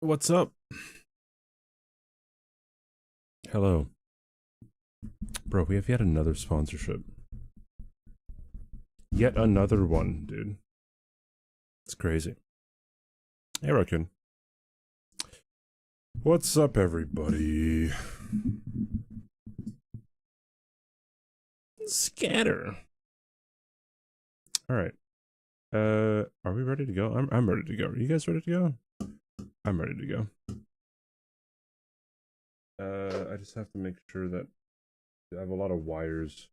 What's up? Hello. Bro, we have yet another sponsorship. Yet another one, dude. It's crazy. Hey, Raccoon. What's up, everybody? Scatter. Alright. Are we ready to go? I'm ready to go. Are you guys ready to go? I'm ready to go. I just have to make sure that I have a lot of wires.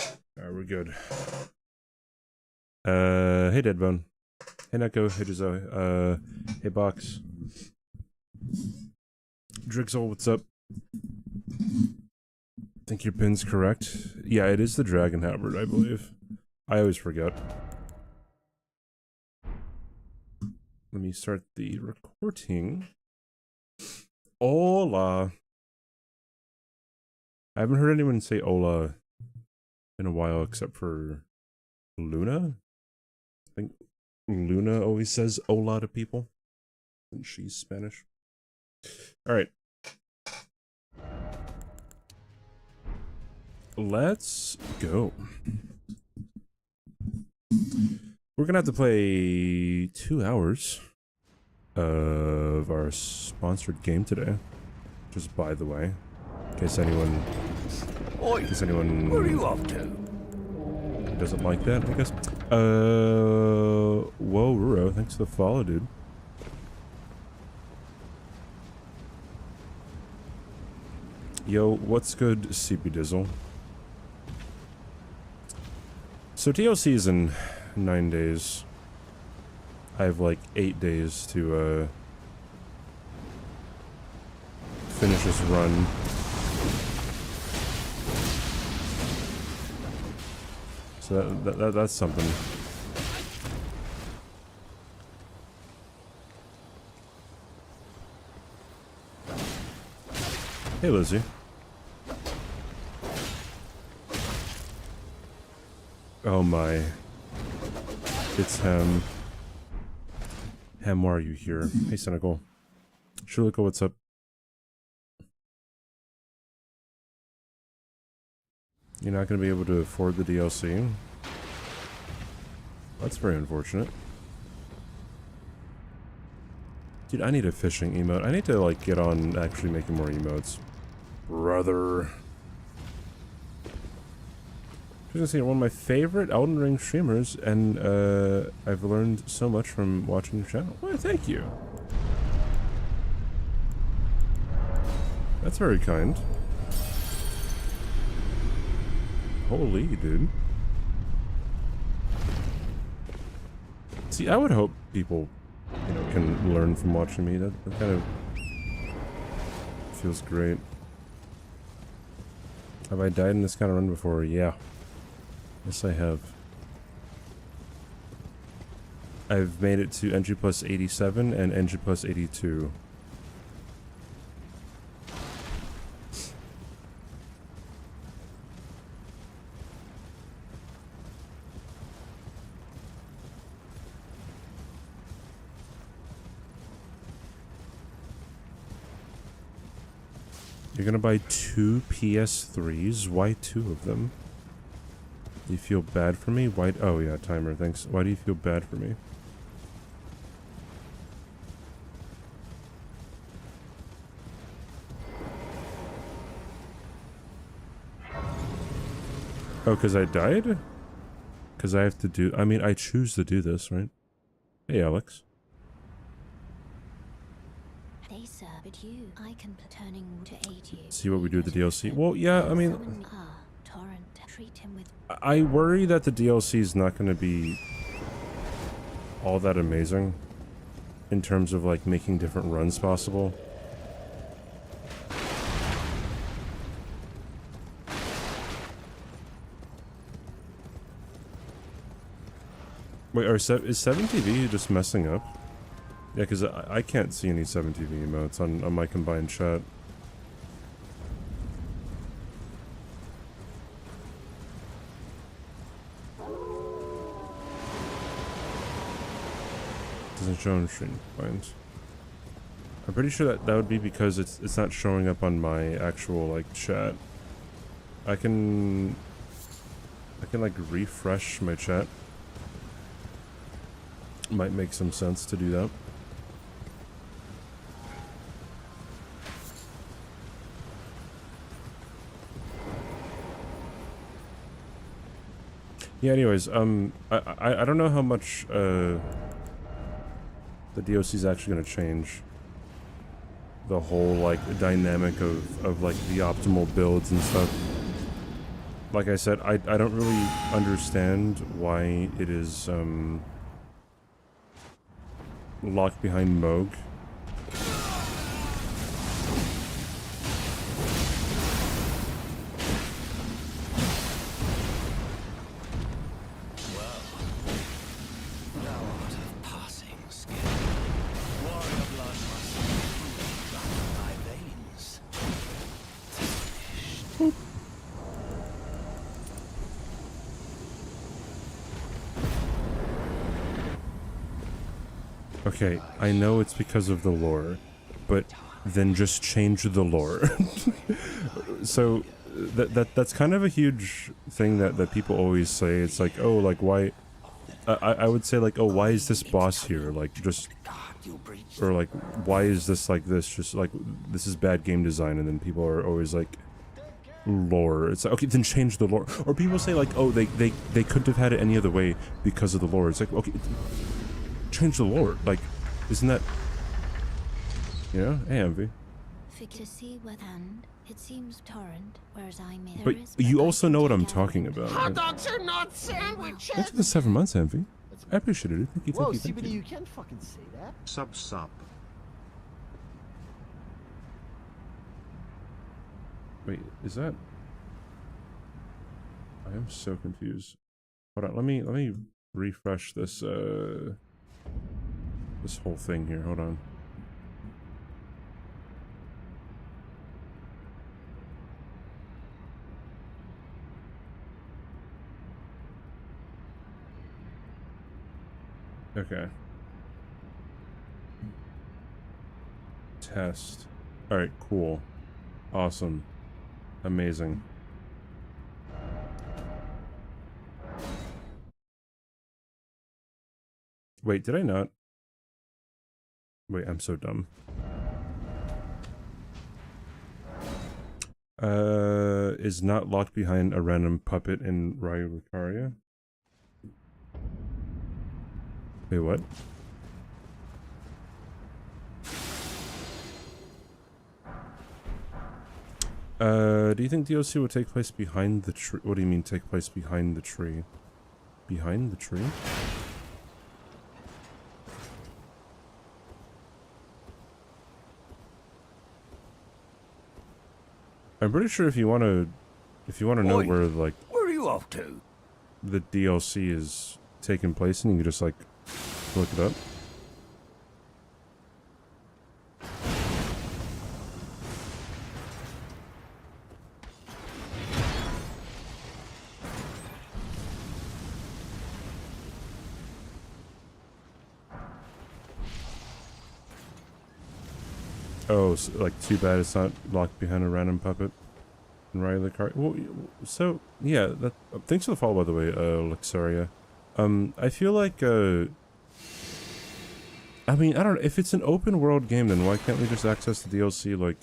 Alright, we're good. Hey Deadbone. Hey Neko, hey Jizo, hey Box. Drixel, what's up? Think your pin's correct? Yeah, it is the Dragon Halberd, I believe. I always forget. Let me start the recording. Hola. I haven't heard anyone say hola in a while except for Luna. I think Luna always says hola to people. And she's Spanish. Alright. Let's go. We're gonna have to play 2 hours of our sponsored game today. Just by the way. In case anyone... Oi, where are you off to? Doesn't like that, I guess. Whoa, Ruro, thanks for the follow, dude. Yo, what's good, CB Dizzle? So DLC is in 9 days. I have like 8 days to finish this run. So that's something. Hey Lizzie. Oh my. It's Hem. Hem, why are you here? Hey Cynical. Shuliko, what's up? You're not going to be able to afford the DLC? That's very unfortunate. Dude, I need a fishing emote. I need to, like, get on actually making more emotes. Brother. I was gonna say, you're one of my favorite Elden Ring streamers, and, I've learned so much from watching your channel. Well, thank you. That's very kind. Holy, dude. See, I would hope people, you know, can learn from watching me. That kind of feels great. Have I died in this kind of run before? Yeah. Yes, I have. I've made it to NG+87 and NG+82. You're gonna buy 2 PS3s? Why 2 of them? Do you feel bad for me? Why? Oh yeah, timer, thanks. Why do you feel bad for me? Oh, because I died? Because I have to do... I mean, I choose to do this, right? Hey, Alex. They sir, but you, I can turning to aid you. See what we do with the DLC? Well, yeah, I mean... Torrent, treat him with... I worry that the DLC is not going to be all that amazing in terms of, like, making different runs possible. Wait, is 7TV just messing up? Yeah, because I can't see any 7TV emotes on my combined chat. Doesn't show on stream. Fine. I'm pretty sure that would be because it's not showing up on my actual like chat. I can like refresh my chat. Might make some sense to do that. Yeah, anyways, I don't know how much the DLC is actually going to change the whole like dynamic of like the optimal builds and stuff. Like I said, I don't really understand why it is locked behind Moog. Okay, I know it's because of the lore, but then just change the lore. So that's kind of a huge thing that people always say. It's like, oh, like why? I would say like, oh, why is this boss here? Like just, or like, why is this like this? Just like this is bad game design, and then people are always like, lore. It's like, okay, then change the lore. Or people say like, oh, they couldn't have had it any other way because of the lore. It's like, okay, change the lore. Like, isn't that, you know? Hey, Envy. To see what hand it seems torrent, whereas I may. But you also know what I'm talking about. Hot dogs are not sandwiches. Thanks for the 7 months, Envy. I appreciate it. Thank you, Whoa, thank CBD, you. you can't fucking say that. Sub. Wait, is that? I am so confused. Hold on, let me refresh this this whole thing here. Hold on. Okay. Test. Alright, cool. Awesome. Amazing. Wait, did I not? Wait, I'm so dumb. Is not locked behind a random puppet in Ryu Lucaria? Wait, what? Do you think DLC would take place behind the tree? What do you mean take place behind the tree? Behind the tree? I'm pretty sure if you want to know Oi, where like Where are you off to? the DLC is taking place, and you can just like look it up. Oh, so, like, too bad it's not locked behind a random puppet in Ryu Lucaria. Well, so, yeah, that, thanks for the follow, by the way, Luxaria. I feel like, I mean, I don't know, if it's an open world game, then why can't we just access the DLC, like,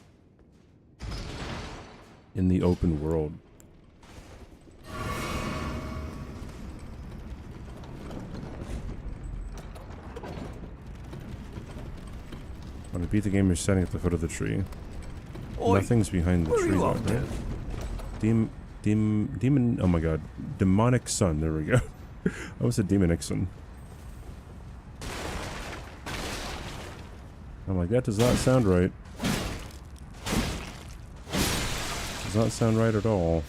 in the open world? When you beat the game, you're standing at the foot of the tree. Oi, Nothing's behind the where are tree, you though, off to? right? Demon, oh my god. Demonic Sun, there we go. I was a Demonic Sun. I'm like, that does not sound right. Does not sound right at all.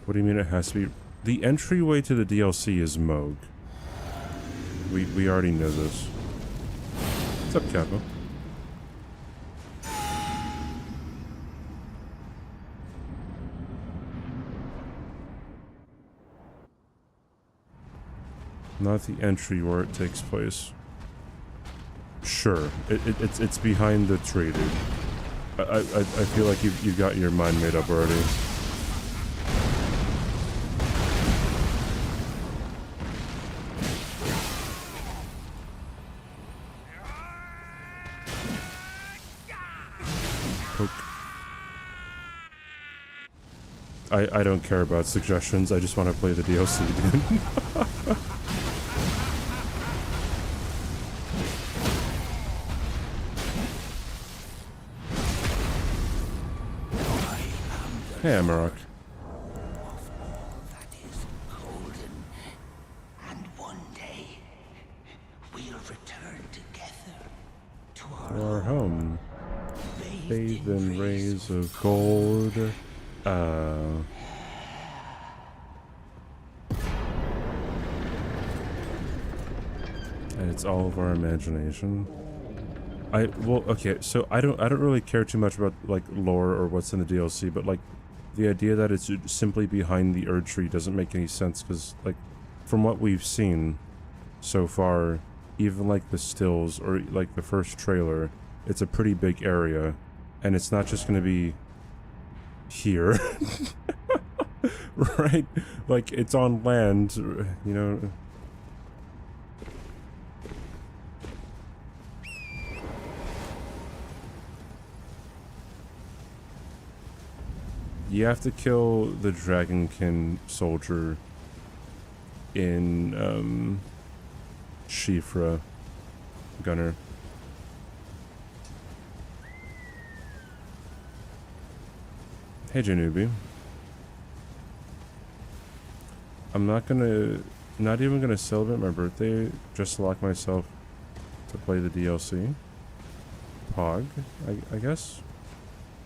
What do you mean it has to be? The entryway to the DLC is Moog. We already know this. What's up, Capo? Not the entry where it takes place. Sure, it's behind the tree, dude. I feel like you've got your mind made up already. Poke. I don't care about suggestions. I just want to play the DLC, dude. Hey, Amarok. That is golden. And one day, we'll return together to Our home. Bathed in rays of gold. And it's all of our imagination. Well, okay, so I don't really care too much about like lore or what's in the DLC, but like the idea that it's simply behind the Erd tree doesn't make any sense, because like from what we've seen so far, even like the stills or like the first trailer, it's a pretty big area, and it's not just going to be here. Right? Like it's on land, you know. You have to kill the Dragonkin soldier in Shifra, Gunner. Hey Janubi. I'm not even gonna celebrate my birthday, just to lock myself to play the DLC. Pog, I guess?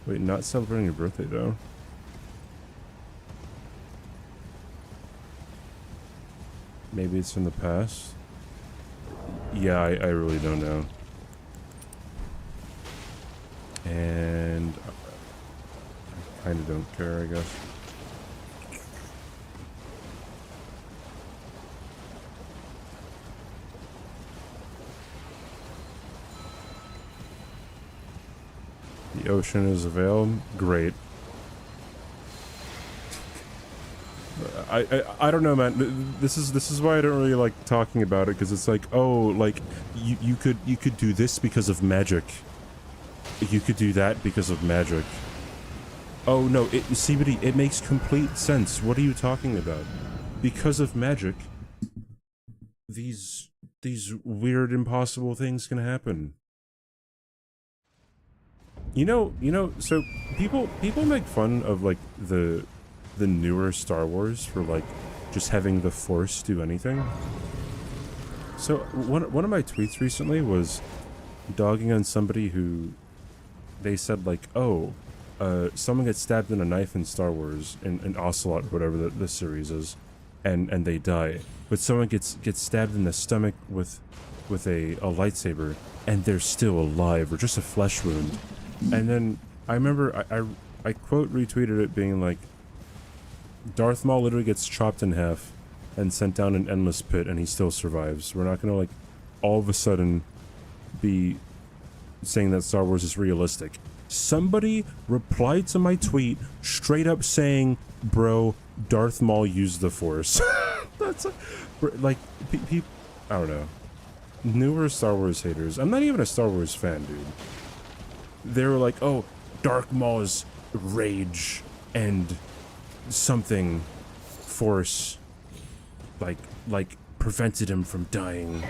Wait, not celebrating your birthday though. Maybe it's in the past? Yeah, I really don't know. And I kinda don't care, I guess. The ocean is available. Great. I don't know, man. This is why I don't really like talking about it, because it's like, oh, like you could do this because of magic. You could do that because of magic. Oh no, CBD, it makes complete sense. What are you talking about? Because of magic, these weird, impossible things can happen. You know, so people make fun of like the newer Star Wars for like just having the Force do anything. So one of my tweets recently was dogging on somebody who they said like, oh, someone gets stabbed in a knife in Star Wars in Ocelot or whatever the series is, and they die, but someone gets stabbed in the stomach with a lightsaber and they're still alive, or just a flesh wound. And then I remember I quote retweeted it being like, Darth Maul literally gets chopped in half and sent down an endless pit and he still survives. We're not gonna like all of a sudden be saying that Star Wars is realistic. Somebody replied to my tweet straight up saying, bro, Darth Maul used the Force. That's like I don't know. Newer Star Wars haters. I'm not even a Star Wars fan, dude. They were like, oh, Darth Maul's rage and something Force like prevented him from dying.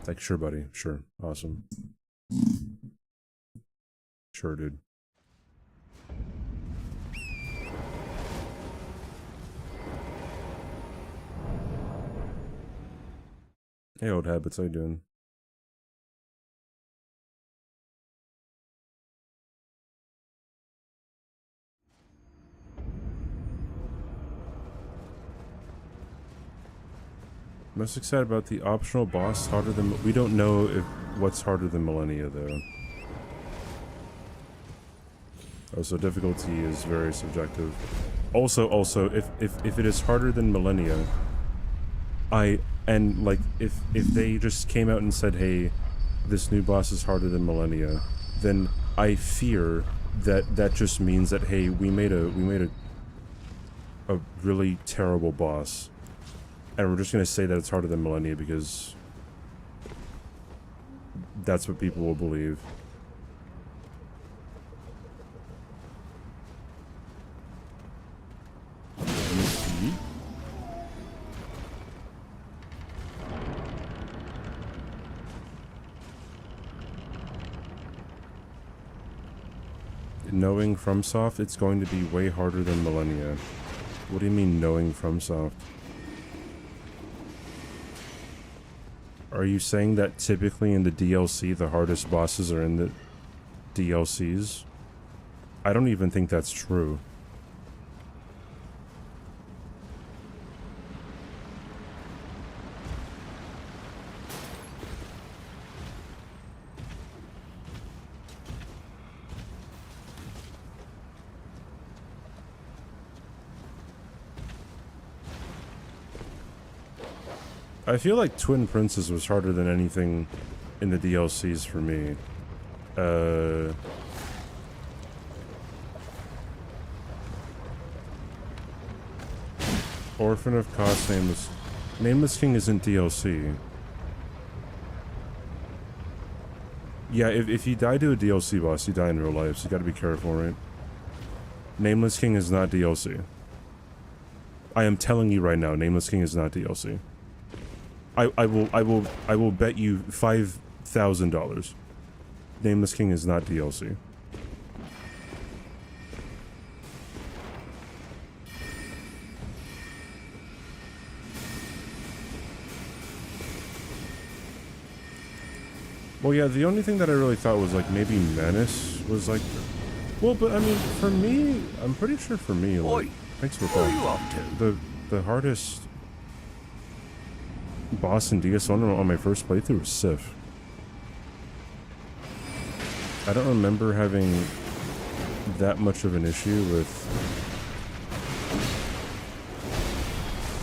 Like, sure, buddy. Sure. Awesome. Sure, dude. Hey, old habits, how you doing? Most excited about the optional boss harder than... We don't know if what's harder than Millennia, though. Also, difficulty is very subjective. Also, if it is harder than Millennia, And like if they just came out and said, hey, this new boss is harder than Millennia, then I fear that that just means that, hey, we made a really terrible boss, and we're just gonna say that it's harder than Millennia because that's what people will believe. Knowing FromSoft, it's going to be way harder than Millennia. What do you mean, knowing FromSoft? Are you saying that typically in the DLC, the hardest bosses are in the DLCs? I don't even think that's true. I feel like Twin Princess was harder than anything in the DLCs for me. Orphan of Cost, Nameless. Nameless King isn't DLC. Yeah, if you die to a DLC boss, you die in real life, so you gotta be careful, right? Nameless King is not DLC. I am telling you right now, Nameless King is not DLC. I will bet you $5,000. Nameless King is not DLC. Well, yeah, the only thing that I really thought was like maybe Menace was like, well, but I mean, for me, I'm pretty sure for me, like, thanks for Where are you off to? the hardest boss in DS1 on my first playthrough was Sif. I don't remember having that much of an issue with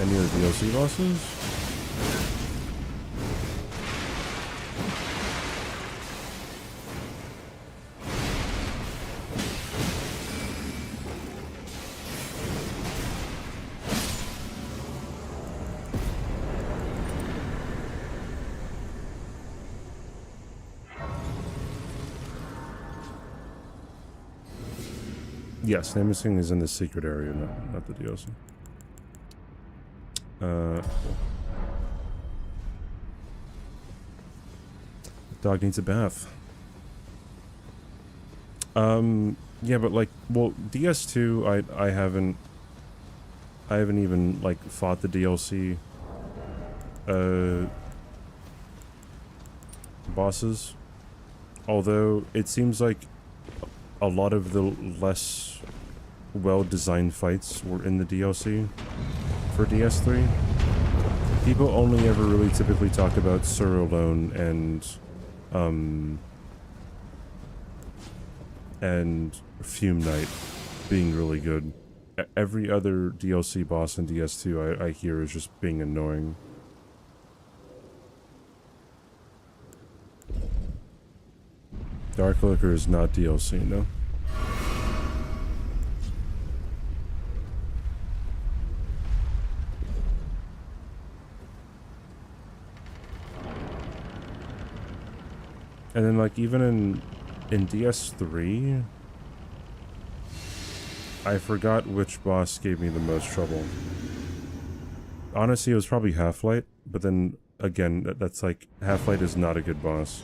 any of the DLC bosses. Yes, Nameless King is in the secret area, not the DLC. Dog needs a bath. Yeah, but like, well, DS2, I haven't even like fought the DLC bosses. Although it seems like a lot of the less well-designed fights were in the DLC for DS3. People only ever really typically talk about Sur Alone and Fume Knight being really good. Every other DLC boss in DS2 I hear is just being annoying. Dark Lurker is not DLC, no. And then like even in DS3, I forgot which boss gave me the most trouble. Honestly, it was probably Half-Light, but then again, that's like, Half-Light is not a good boss.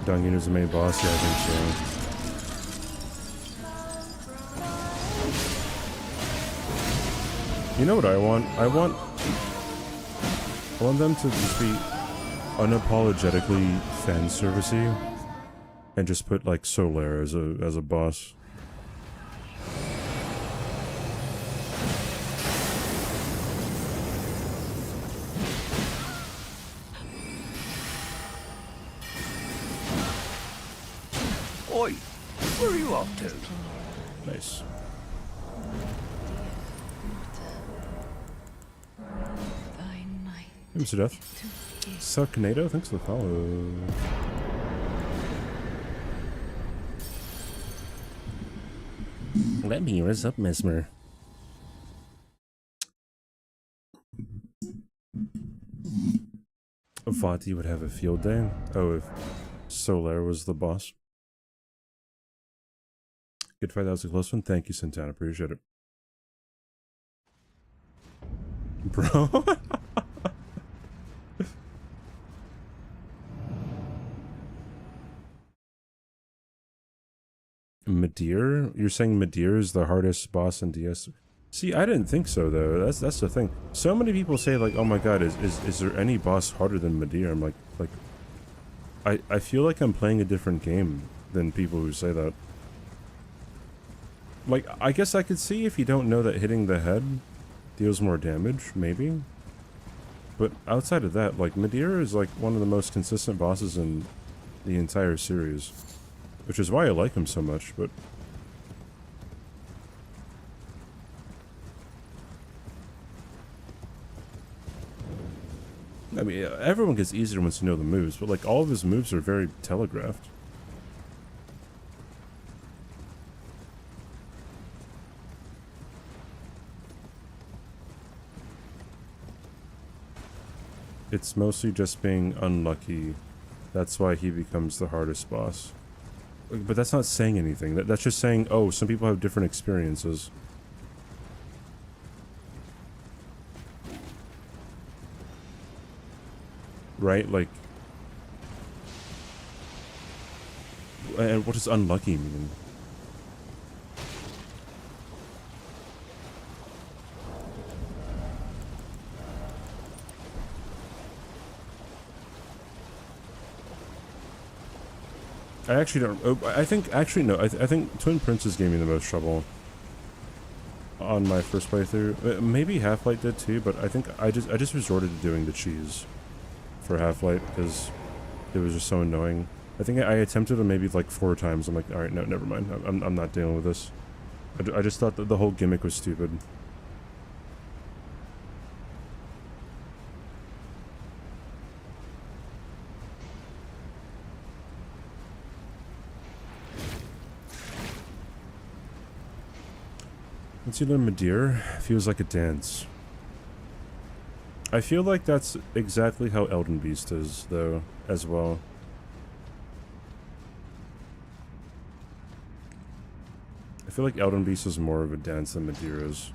Dungeon is the main boss? Yeah, I think so. You know what I want? I want them to just be unapologetically fan servicey and just put like Solaire as a boss. Oi, where are you off to? Nice. Mr. Death. Sucknado, thanks for the follow. Let me rise up, Mesmer. Vati would have a field day. Oh, if Solaire was the boss. Good fight, that was a close one. Thank you, Santana. Appreciate it. Bro. Midir? You're saying Midir is the hardest boss in DS? See, I didn't think so though. That's the thing. So many people say like, "Oh my God, is there any boss harder than Midir?" I'm like, I feel like I'm playing a different game than people who say that. Like, I guess I could see if you don't know that hitting the head deals more damage, maybe. But outside of that, like, Midir is like one of the most consistent bosses in the entire series. Which is why I like him so much, but... I mean, everyone gets easier once you know the moves, but like, all of his moves are very telegraphed. It's mostly just being unlucky. That's why he becomes the hardest boss. But that's not saying anything. That's just saying, oh, some people have different experiences. Right? Like... And what does unlucky mean? I actually don't... Oh, I think... Actually, no. I think Twin Princes gave me the most trouble on my first playthrough. Maybe Half-Light did too, but I think I just resorted to doing the cheese for Half-Light because it was just so annoying. I think I attempted it maybe like 4 times. I'm like, alright, no, never mind. I'm not dealing with this. I just thought that the whole gimmick was stupid. Once you learn Midir, feels like a dance. I feel like that's exactly how Elden Beast is, though, as well. I feel like Elden Beast is more of a dance than Midir is.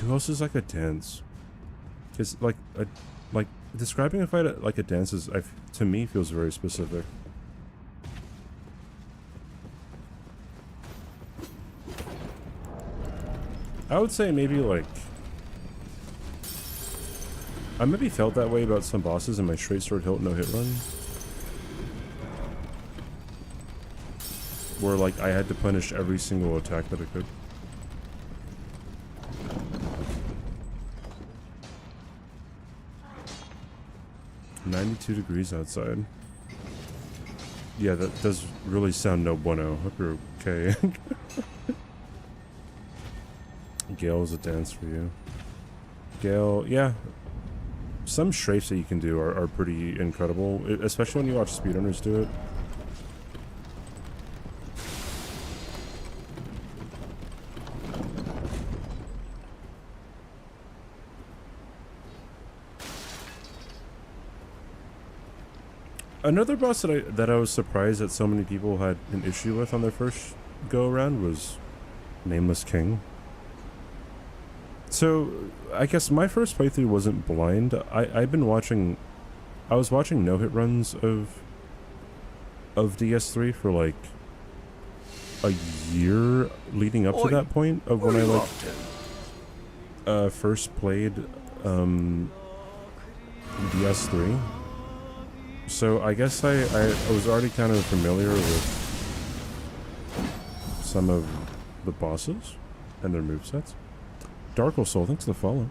Who else is like a dance? Because, like describing a fight like a dance is, to me, feels very specific. I would say maybe like... I maybe felt that way about some bosses in my straight sword hilt no hit run. Where like I had to punish every single attack that I could. "92 degrees outside." Yeah, that does really sound no bueno. Hope you're okay. Gale is a dance for you. Gale, yeah. Some strafes that you can do are pretty incredible, especially when you watch speedrunners do it. Another boss that I was surprised that so many people had an issue with on their first go around was Nameless King. So, I guess my first playthrough wasn't blind. I was watching no-hit runs of DS3 for like a year leading up to that point of when I like first played DS3. So I guess I was already kind of familiar with some of the bosses and their movesets. Darkle Soul, thanks for the follow.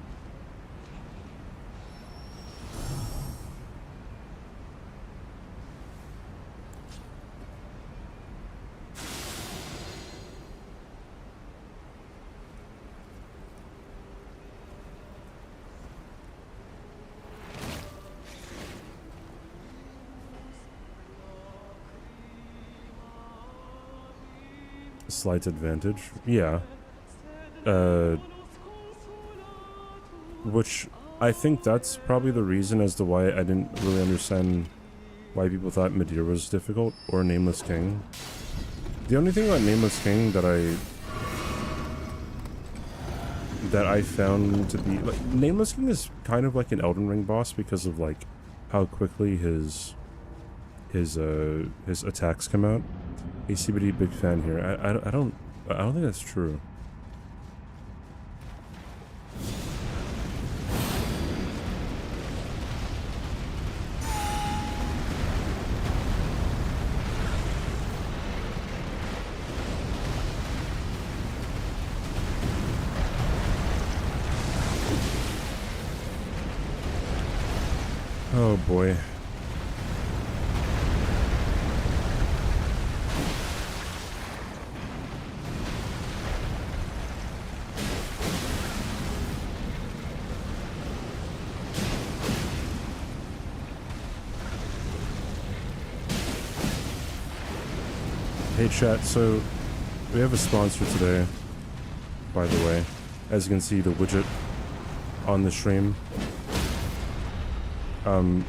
slight advantage. Yeah. Which I think that's probably the reason as to why I didn't really understand why people thought Madeira was difficult, or Nameless King. The only thing about Nameless King that I found to be like, Nameless King is kind of like an Elden Ring boss because of like how quickly his attacks come out. itzCBD big fan here. I don't think that's true. Oh boy. Hey chat, so we have a sponsor today, by the way. As you can see, the widget on the stream. And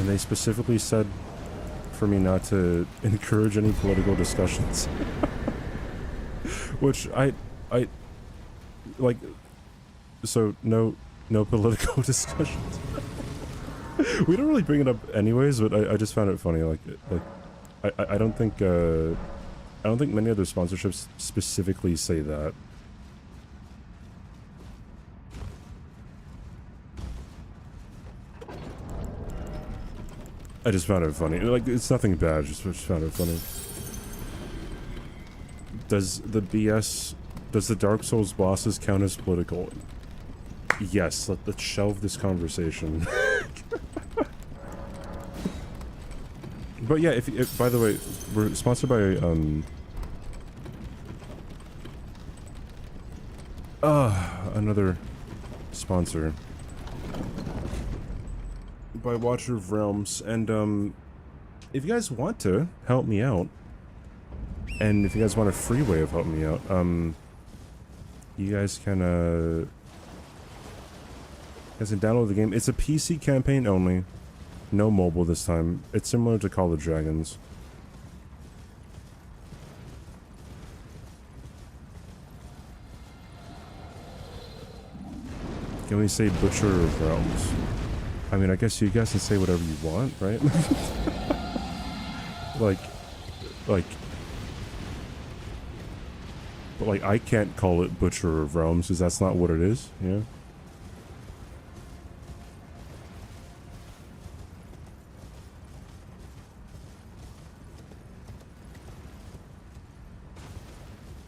they specifically said for me not to encourage any political discussions. Which I like, so no political discussions. We don't really bring it up anyways, but I just found it funny. Like I don't think many other sponsorships specifically say that. I just found it funny. Like, it's nothing bad, just found it funny. Does the Dark Souls bosses count as political? Yes, let's shelve this conversation. But yeah, if by the way, we're sponsored by, another sponsor. By Watcher of Realms, and if you guys want to help me out, and if you guys want a free way of helping me out, you guys can download the game. It's a PC campaign only, no mobile this time. It's similar to Call of Dragons. Can we say Butcher of Realms? I mean, I guess you guys can say whatever you want, right? but like, I can't call it Butcher of Realms because that's not what it is, yeah?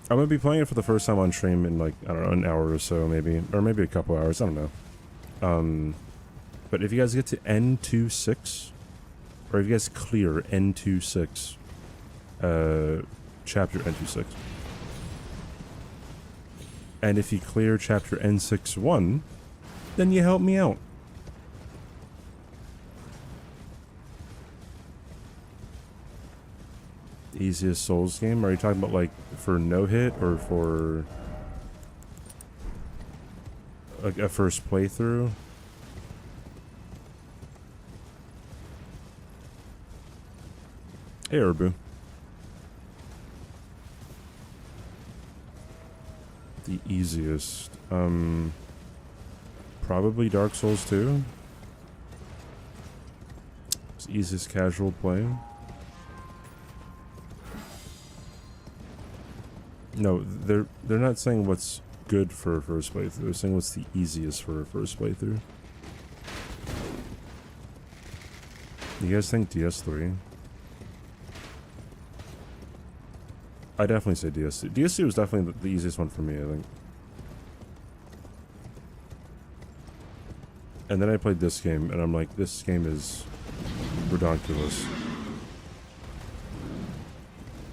I'm gonna be playing it for the first time on stream in like, I don't know, an hour or so maybe, or maybe a couple hours, I don't know. But if you guys get to N26, or if you guys clear N26, chapter N26, and if you clear chapter N61, then you help me out. Easiest Souls game? Are you talking about like for no hit or for like a first playthrough? Hey, Urbu. The easiest. Probably Dark Souls 2. It's easiest casual play. No, they're not saying what's good for a first playthrough. They're saying what's the easiest for a first playthrough. You guys think DS3? I definitely say DS2. DS2 was definitely the easiest one for me, I think. And then I played this game, and I'm like, this game is redonkulous.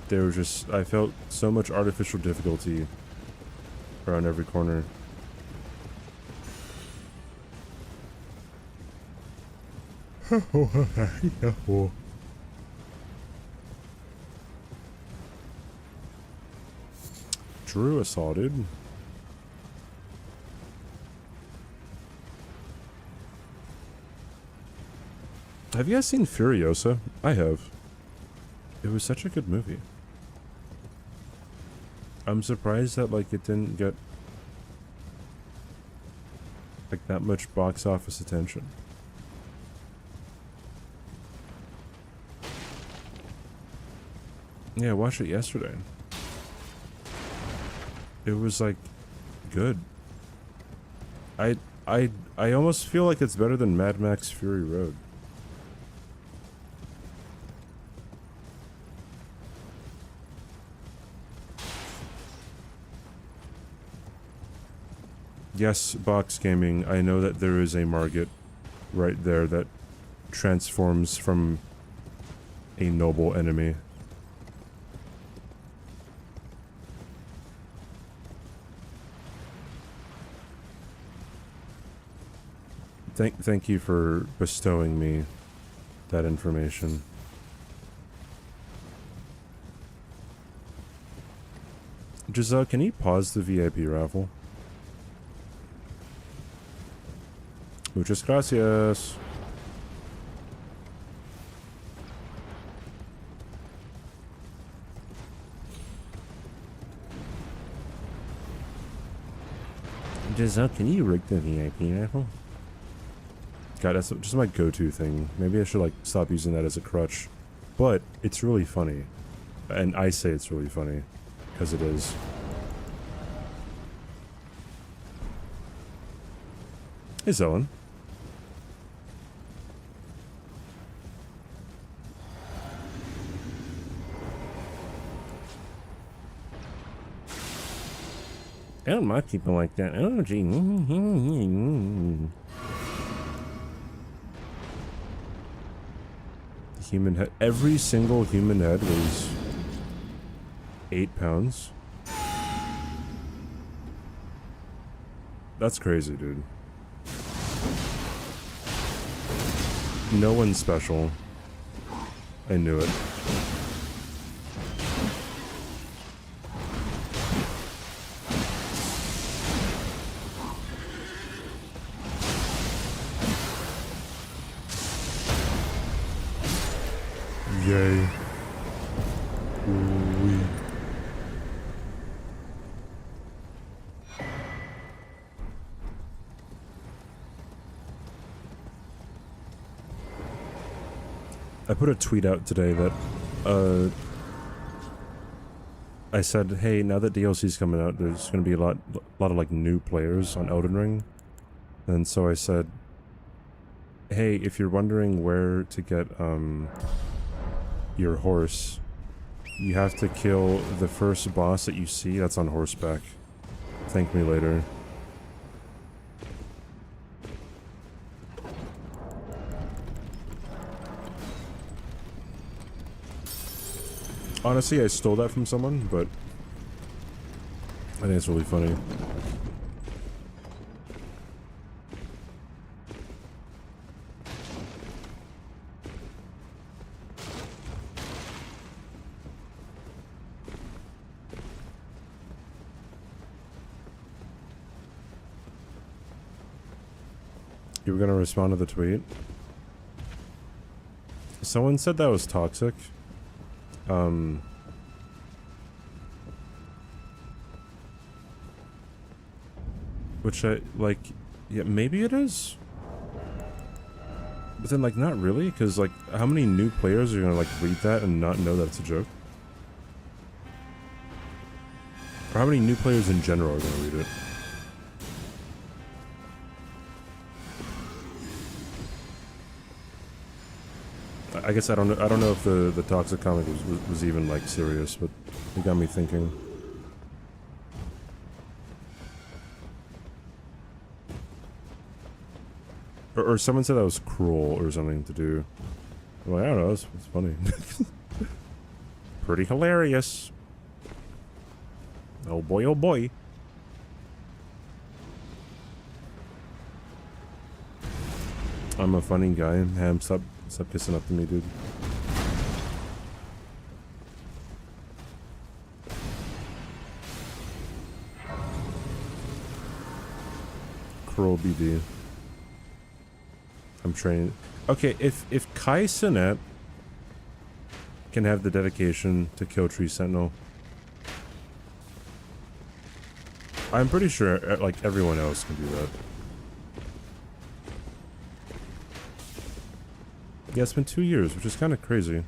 There was just, I felt so much artificial difficulty around every corner. Drew saw, dude. Have you guys seen Furiosa? I have. It was such a good movie. I'm surprised that like it didn't get like that much box office attention. Yeah, I watched it yesterday. It was like good. I almost feel like it's better than Mad Max Fury Road. Yes, box gaming, I know that there is a market right there that transforms from a noble enemy. Thank you for bestowing me that information. Giselle, can you pause the VIP raffle? Muchas gracias. Giselle, can you rig the VIP raffle? God, that's just my go-to thing. Maybe I should like stop using that as a crutch. But it's really funny. And I say it's really funny. Because it is. Hey, Zelen. I don't like people like that. Oh, gee. Human head. Every single human head was 8 pounds. That's crazy, dude. No one's special. I knew it. Yay. Ooh-wee. I put a tweet out today that, I said, hey, now that DLC's coming out, there's gonna be a lot of, like, new players on Elden Ring. And so I said, hey, if you're wondering where to get, your horse, you have to kill the first boss that you see that's on horseback. Thank me later. Honestly, I stole that from someone, but I think it's really funny. You were gonna respond to the tweet? Someone said that was toxic. Which I, like, yeah, maybe it is? But then, like, not really, because, like, how many new players are gonna, like, read that and not know that it's a joke? Or how many new players in general are gonna read it? I guess I don't know if the toxic comment was even like serious, but it got me thinking. Or someone said that was cruel or something to do. I'm like, I don't know, it's funny. Pretty hilarious. Oh boy, oh boy. I'm a funny guy. Ham, stop kissing up to me, dude. parole BD. I'm training. Okay, if Kai Cenat can have the dedication to kill Tree Sentinel, I'm pretty sure like everyone else can do that. Yeah, it's been 2 years, which is kind of crazy.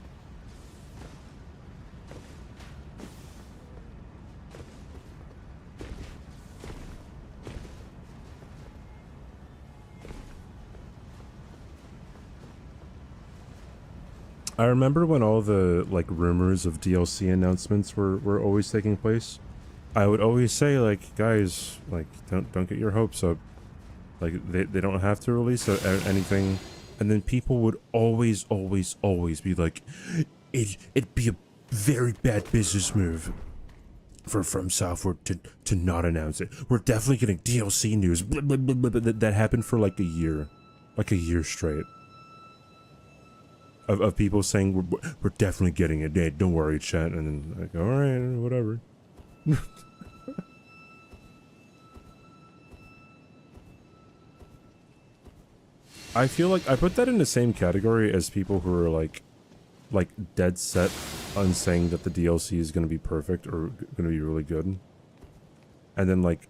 I remember when all the like rumors of DLC announcements were always taking place. I would always say like, guys, like don't get your hopes up. Like they don't have to release anything, and then people would always be like, it'd be a very bad business move for From Software to not announce it. We're definitely getting DLC news. Blah, blah, blah, blah, blah. That happened for like a year straight. Of people saying we're definitely getting it. Hey, don't worry, chat. And then like, all right, whatever. I feel like I put that in the same category as people who are like dead set on saying that the DLC is going to be perfect or going to be really good. And then like,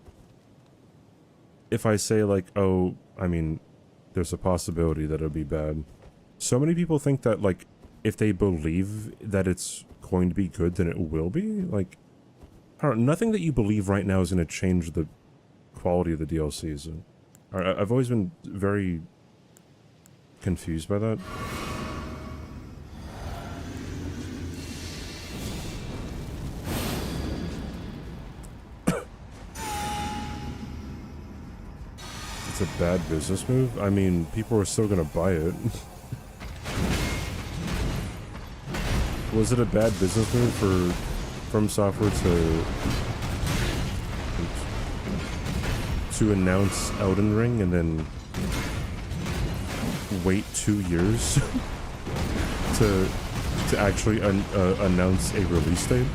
if I say like, oh, I mean, there's a possibility that it'll be bad. So many people think that, like, if they believe that it's going to be good, then it will be. Like, I don't know, nothing that you believe right now is going to change the quality of the DLCs. I've always been very confused by that. It's a bad business move? I mean, people are still going to buy it. Was it a bad business move for From Software to announce Elden Ring and then wait 2 years to actually announce a release date?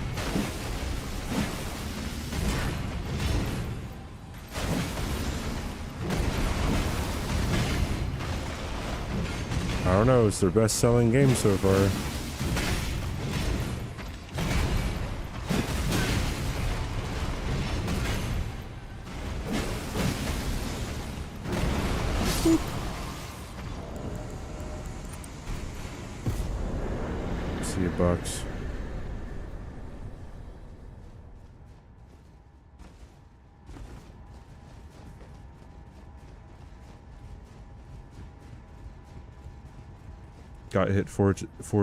I don't know, it's their best-selling game so far. Bucks. Got hit four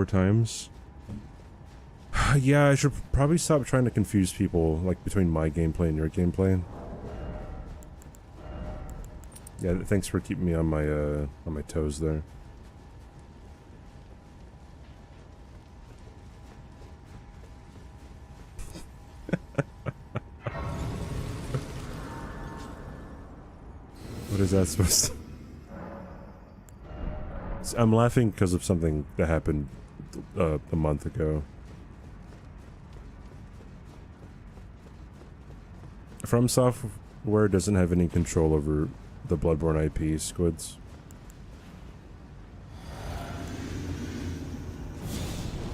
times. Yeah, I should probably stop trying to confuse people like between my gameplay and your gameplay. Yeah, thanks for keeping me on my toes there. What is that supposed to... I'm laughing because of something that happened a month ago. From Software doesn't have any control over the Bloodborne IP, Squids.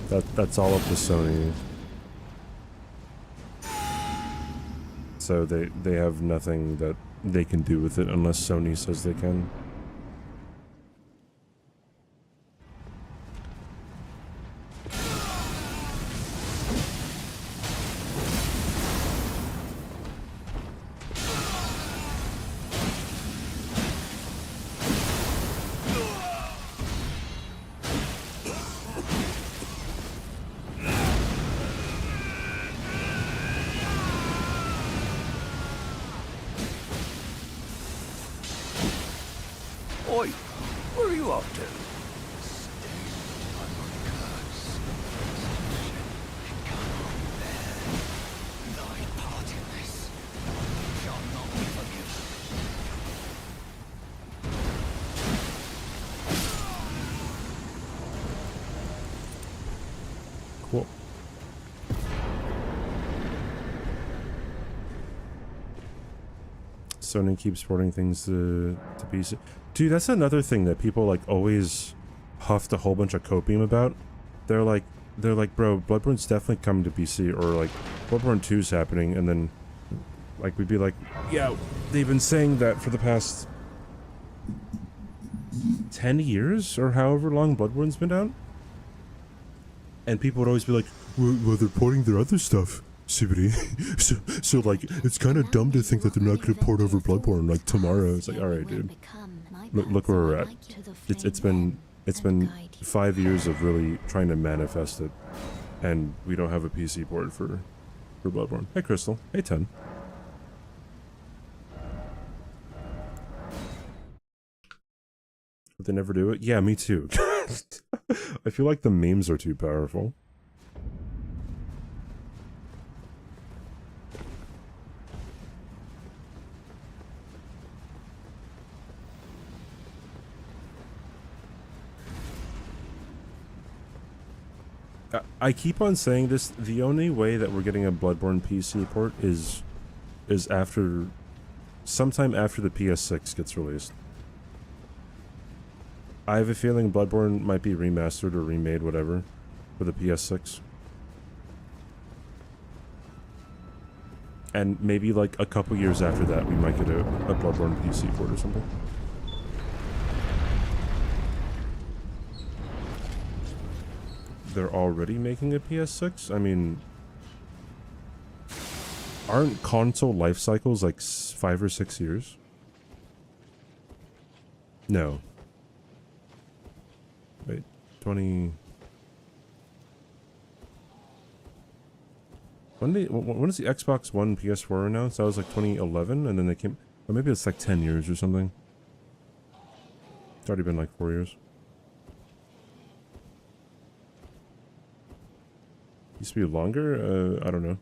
That's all up to Sony. So they have nothing that they can do with it unless Sony says they can. Oi, where are you off to? Cool. Sony keeps porting things to PC. Dude, that's another thing that people like always huffed a whole bunch of copium about. They're like, bro, Bloodborne's definitely coming to PC, or like, Bloodborne 2's happening, and then, like, we'd be like, yeah, they've been saying that for the past 10 years, or however long Bloodborne's been out. And people would always be like, well they're porting their other stuff, CBD. so like, it's kind of dumb to think that they're not going to port over Bloodborne, like, tomorrow. It's like, alright, dude. Look where we're at. It's been 5 years of really trying to manifest it, and we don't have a PC port for Bloodborne. Hey Crystal. Hey 10. But they never do it? Yeah, me too. I feel like the memes are too powerful. I keep on saying this, the only way that we're getting a Bloodborne PC port is after, sometime after the PS6 gets released. I have a feeling Bloodborne might be remastered or remade, whatever, for the PS6. And maybe like a couple years after that, we might get a Bloodborne PC port or something. They're already making a PS6? I mean, aren't console life cycles like 5 or 6 years? No. Wait, 20... When is the Xbox One PS4 announced? That was like 2011, and then they came... Or maybe it's like 10 years or something. It's already been like 4 years. Used to be longer? I don't know.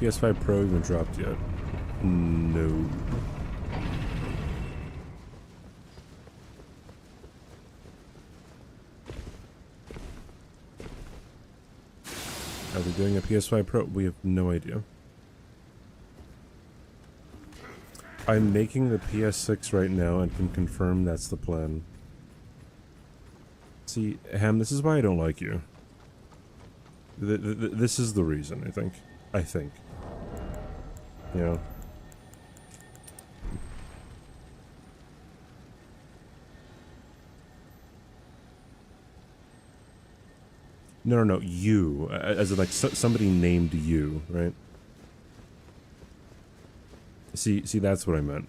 PS5 Pro even dropped yet? No. Are they doing a PS5 Pro? We have no idea. I'm making the PS6 right now and can confirm that's the plan. See, Ham, this is why I don't like you. This is the reason, I think. You know? No, you. As in, like, somebody named you, right? See, that's what I meant.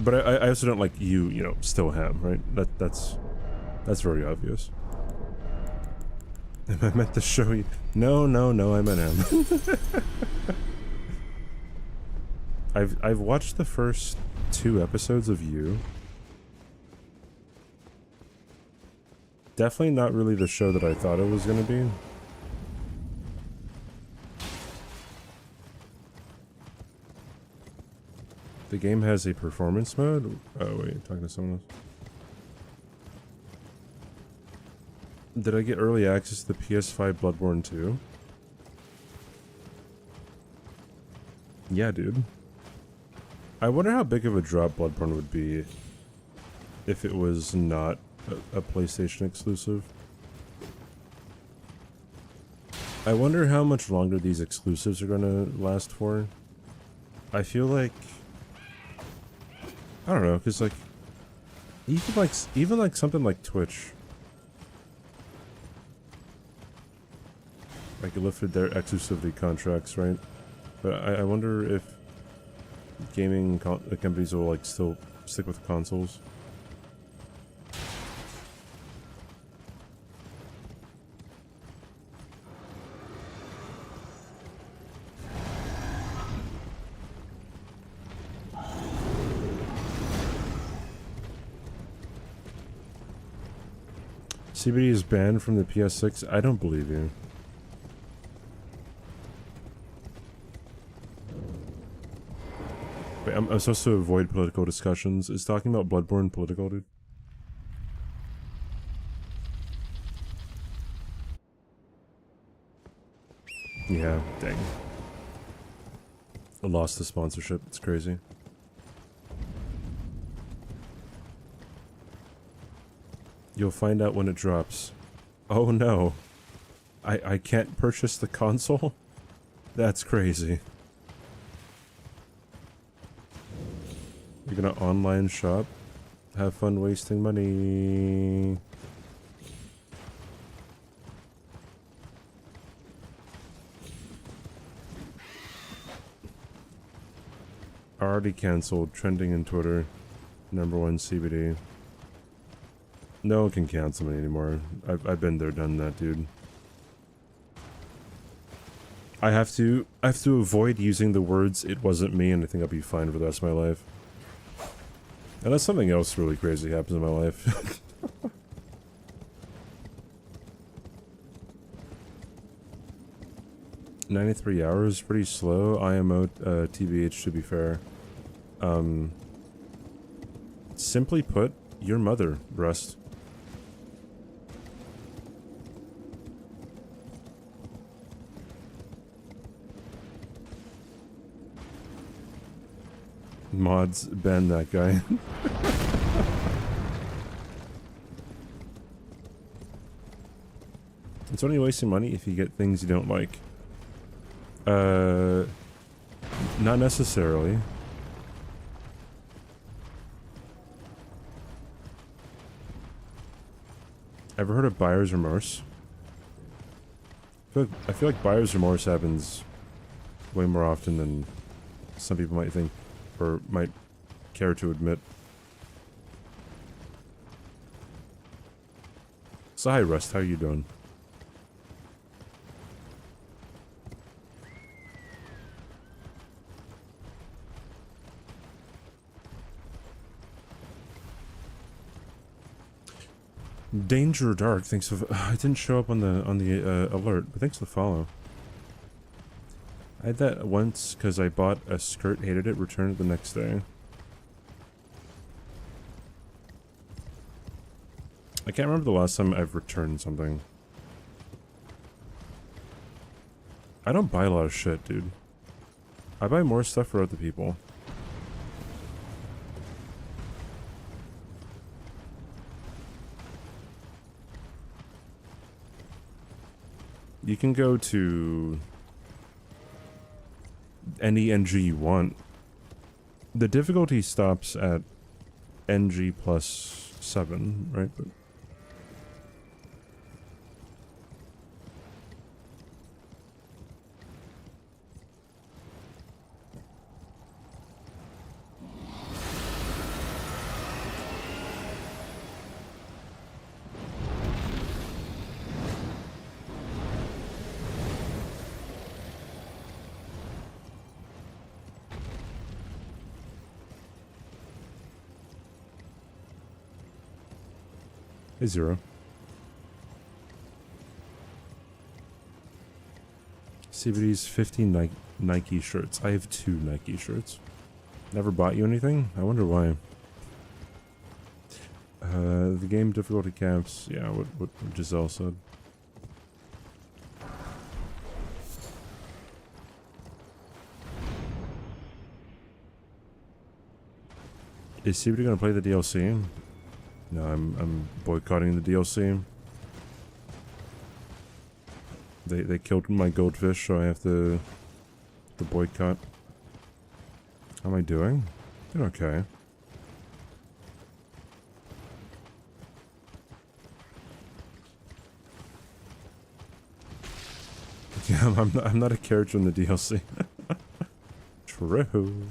But I also don't like you, you know, still Ham, right? That's very obvious. I meant to show you. No, I meant Ham. I've watched the first 2 episodes of You. Definitely not really the show that I thought it was gonna be. The game has a performance mode? Oh wait, I'm talking to someone else. Did I get early access to the PS5 Bloodborne 2? Yeah, dude. I wonder how big of a drop Bloodborne would be if it was not a PlayStation exclusive. I wonder how much longer these exclusives are gonna last for. I feel like... I don't know, because like... Even like something like Twitch. Like, it lifted their exclusivity contracts, right? But I wonder if gaming companies will like still stick with consoles. CBD is banned from the PS6? I don't believe you. Wait, I'm supposed to avoid political discussions. Is talking about Bloodborne political, dude? Yeah, dang. I lost the sponsorship. It's crazy. You'll find out when it drops. Oh no. I can't purchase the console? That's crazy. You're gonna online shop? Have fun wasting money. Already cancelled. Trending in Twitter. #1 CBD. No one can cancel me anymore. I've been there, done that, dude. I have to avoid using the words "it wasn't me," and I think I'll be fine for the rest of my life. Unless something else really crazy happens in my life. 93 hours, pretty slow. IMO, TBH, to be fair. Simply put, your mother, Rust. Mods, ban that guy. It's only wasting money if you get things you don't like. Not necessarily. Ever heard of buyer's remorse? I feel like buyer's remorse happens way more often than some people might think, or might care to admit. So hi Rust, how you doing? Danger Dark, thanks for. I didn't show up on the alert, but thanks for the follow. I had that once because I bought a skirt, hated it, returned it the next day. I can't remember the last time I've returned something. I don't buy a lot of shit, dude. I buy more stuff for other people. You can go to any NG you want. The difficulty stops at NG+7, right? But hey, Zero. CBD's 50 Nike shirts. I have 2 Nike shirts. Never bought you anything? I wonder why. The game difficulty caps. Yeah, what Giselle said. Is CBD gonna play the DLC? No, I'm boycotting the DLC. They killed my goldfish, so I have to boycott. How am I doing? Doing okay. Yeah, I'm not a character in the DLC. True.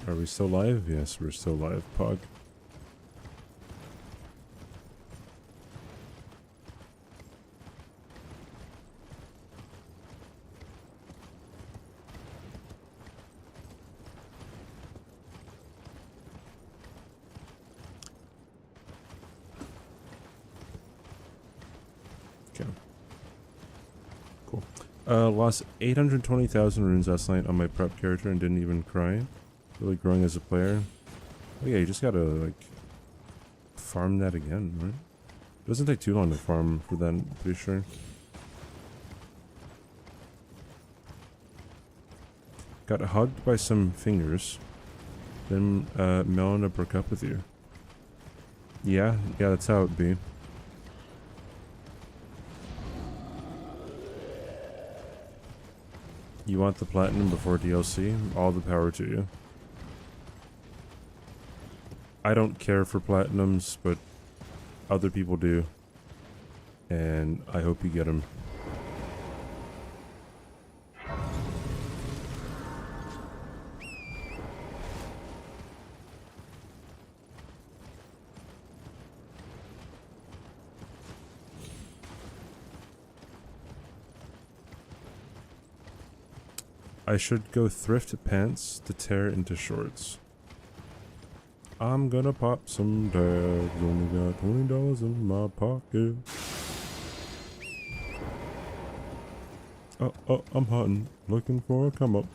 Are we still live? Yes, we're still live, Pog. Lost 820,000 runes last night on my prep character and didn't even cry. Really growing as a player. Oh yeah, you just gotta, like, farm that again, right? It doesn't take too long to farm for that, I'm pretty sure. Got hugged by some fingers. Then, Melina broke up with you. Yeah, that's how it be. You want the platinum before DLC? All the power to you. I don't care for platinums, but other people do. And I hope you get them. I should go thrift pants to tear into shorts. I'm gonna pop some tags. Only got $20 in my pocket. Oh, I'm hunting. Looking for a come up.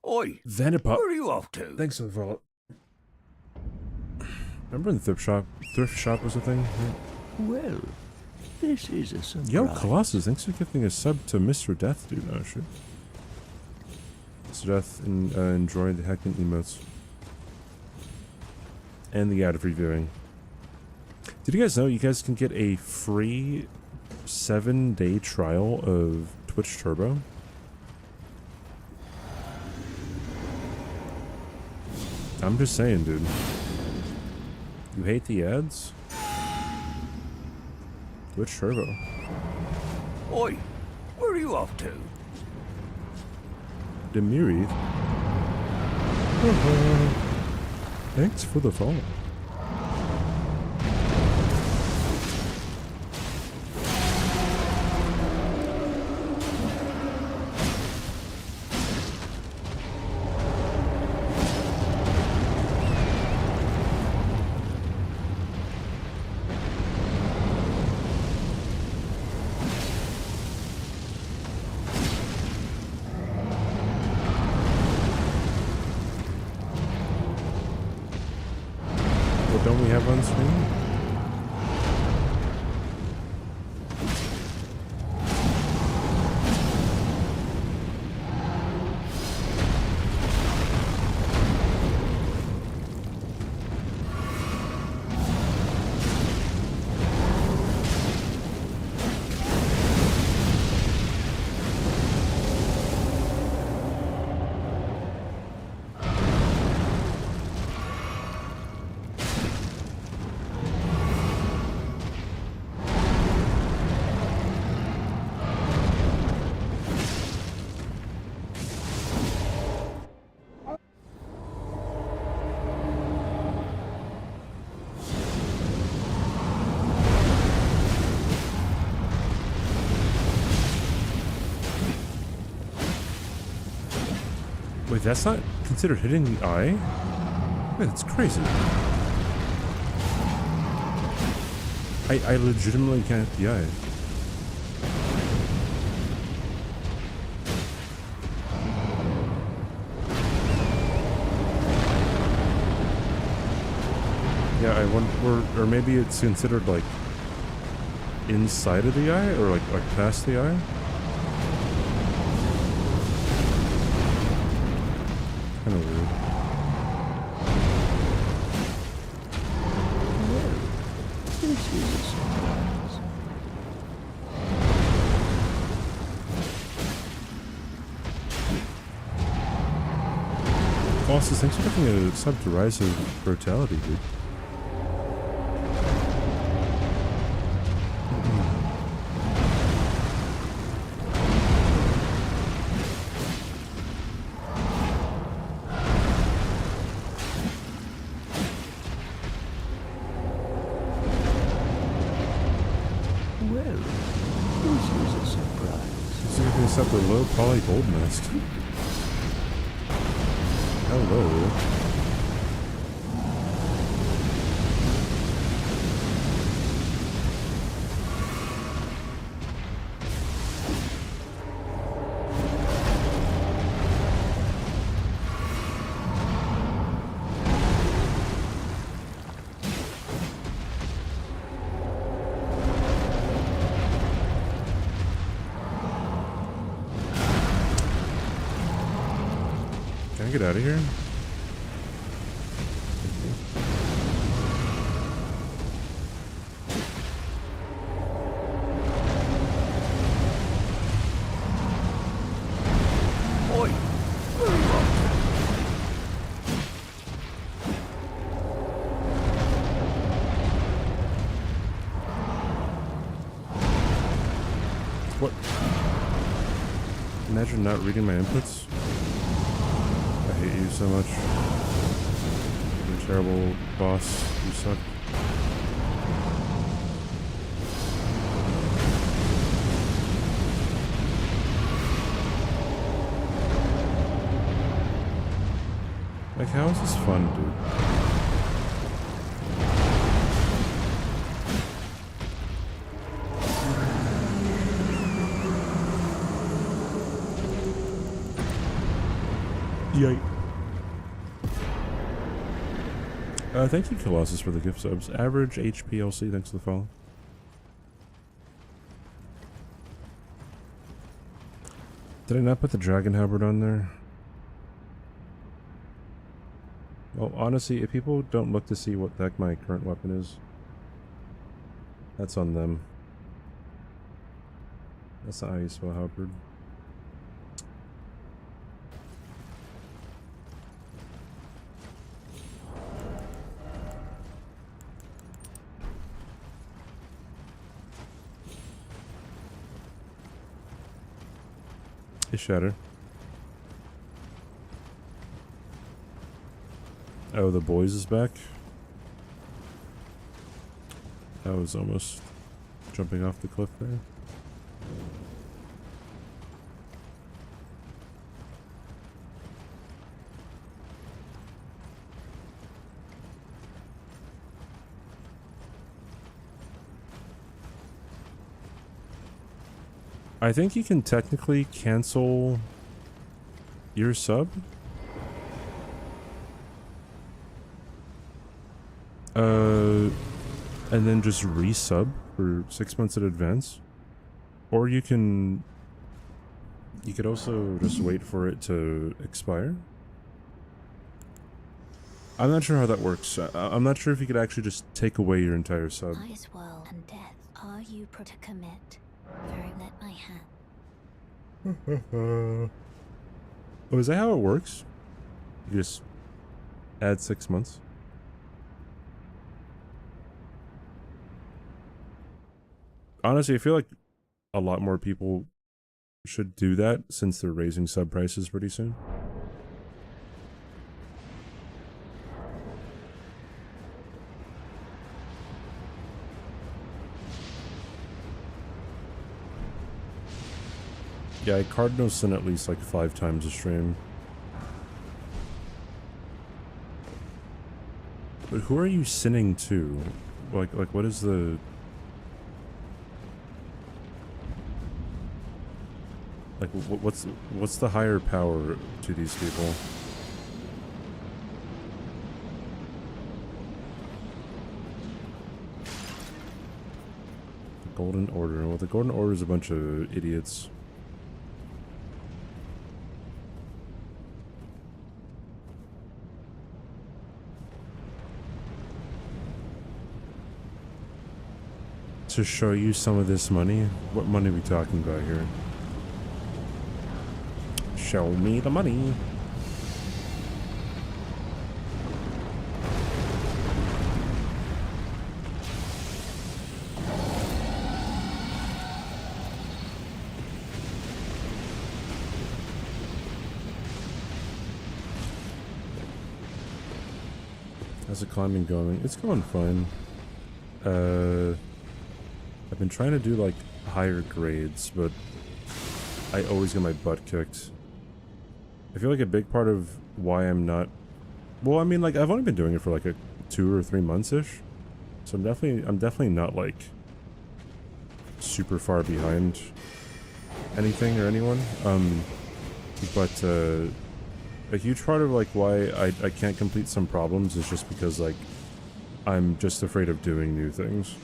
Oi! Vanipop. Where are you off to? Thanks for the follow. Remember when the thrift shop was a thing? Right? Well, this is a surprise. Yo, Colossus, thanks for gifting a sub to Mr. Death, dude. No shit. Mr. Death enjoyed the heckin' emotes. And the ad free viewing. Did you guys know you guys can get a free 7-day trial of Twitch Turbo? I'm just saying, dude. You hate the ads? Twitch Turbo. Oi! Where are you off to? Demirith. Thanks for the follow. Don't we have on screen? Wait, that's not considered hitting the eye? Wait, that's crazy. I legitimately can't hit the eye. Yeah, I wonder, or maybe it's considered like inside of the eye, or like past the eye. Kind of weird. Well, this is a surprise. Colossus, thanks for giving a sub to Rise of Brutality, dude. Well, this is a surprise. This is gonna set the low poly gold mask. Hello. get out of here? Oi, where are you off What? Imagine not reading my inputs. I hate you so much. You're a terrible boss. You suck. Like, how is this fun, dude? Yay. Thank you, Colossus, for the gift subs. Average HPLC, thanks for the follow. Did I not put the Dragon Halberd on there? Well, honestly, if people don't look to see what the heck my current weapon is, that's on them. That's not how you spell halberd. Hey, Shatter. Oh, the boys is back? I was almost jumping off the cliff there. I think you can technically cancel your sub. And then just resub for 6 months in advance. Or you could also just wait for it to expire. I'm not sure how that works. I'm not sure if you could actually just take away your entire sub. Eyes well and death. Are you to commit? Very let my hand. Oh, is that how it works? You just add 6 months? Honestly, I feel like a lot more people should do that since they're raising sub prices pretty soon. Yeah, I cardinal sin at least like 5 times a stream. But who are you sinning to? Like what is the... Like, what's the higher power to these people? The Golden Order. Well, the Golden Order is a bunch of idiots. To show you some of this money? What money are we talking about here? Show me the money. How's the climbing going? It's going fine. I've been trying to do like higher grades, but I always get my butt kicked. I feel like a big part of why I'm not... Well, I mean, like, I've only been doing it for like 2 or 3 months-ish. So I'm definitely not like super far behind anything or anyone. But a huge part of like why I can't complete some problems is just because like I'm just afraid of doing new things.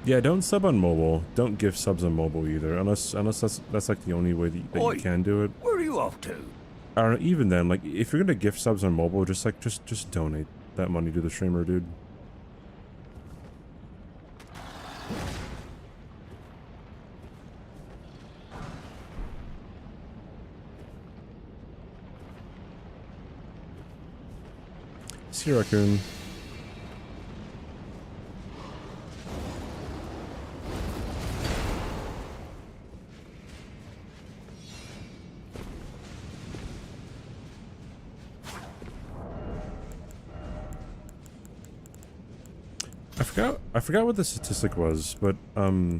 Yeah, don't sub on mobile. Don't gift subs on mobile either, unless that's like the only way that Oi, you can do it. where are you off to? I don't know, even then, like, if you're gonna gift subs on mobile, just donate that money to the streamer, dude. See you, Raccoon. I forgot what the statistic was, but I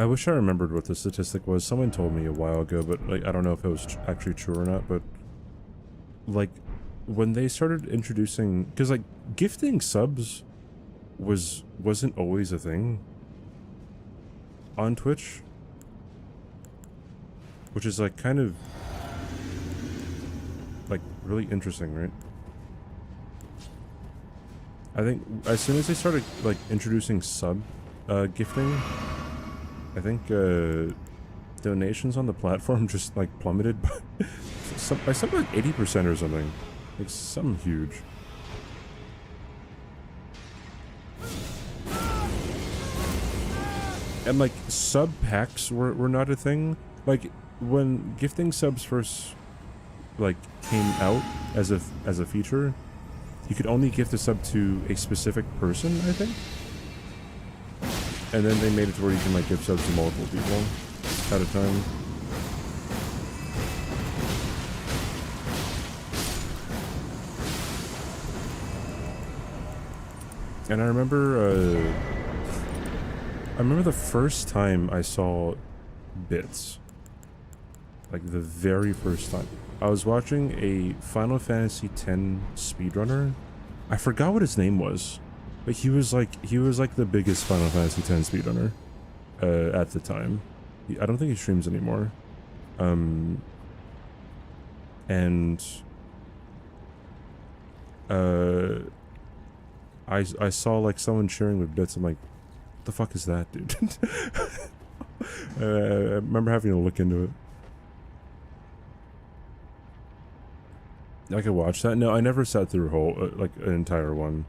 wish I remembered what the statistic was. Someone told me a while ago, but like I don't know if it was actually true or not, but like when they started introducing, because like gifting subs wasn't always a thing on Twitch, which is like kind of like really interesting, right? I think as soon as they started like introducing sub gifting, I think donations on the platform just like plummeted by something like 80% or something. Like something huge. And like sub packs were not a thing. Like when gifting subs first like came out as a feature, you could only gift a sub to a specific person, I think. And then they made it to where you can like gift subs to multiple people at a time. And I remember the first time I saw bits. Like the very first time. I was watching a Final Fantasy X speedrunner. I forgot what his name was, but he was like the biggest Final Fantasy X speedrunner at the time. I don't think he streams anymore. And I saw like someone sharing with bits. I'm like, what the fuck is that, dude? I remember having to look into it. I could watch that. No, I never sat through a whole, like, an entire one.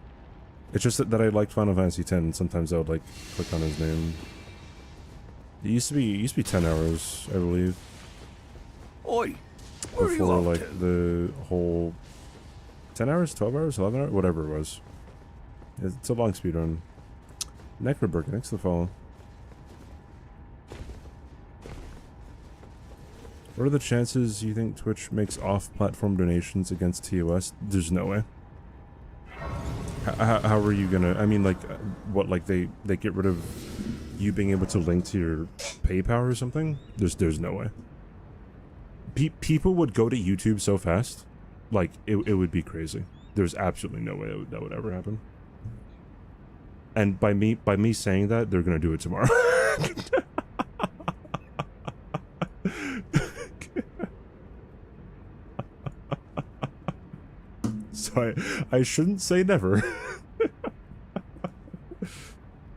It's just that I liked Final Fantasy X, and sometimes I would, like, click on his name. It used to be 10 hours, I believe. Oi, where are you before, off like, to? the whole 10 hours, 12 hours, 11 hours, whatever it was. It's a long speed run. Necroburger, thanks for the follow. What are the chances you think Twitch makes off-platform donations against TOS? There's no way. How are you gonna... I mean, like, what, like, they get rid of you being able to link to your PayPal or something? There's no way. People would go to YouTube so fast, like, it would be crazy. There's absolutely no way that would ever happen. And by me saying that, they're gonna do it tomorrow. So I shouldn't say never.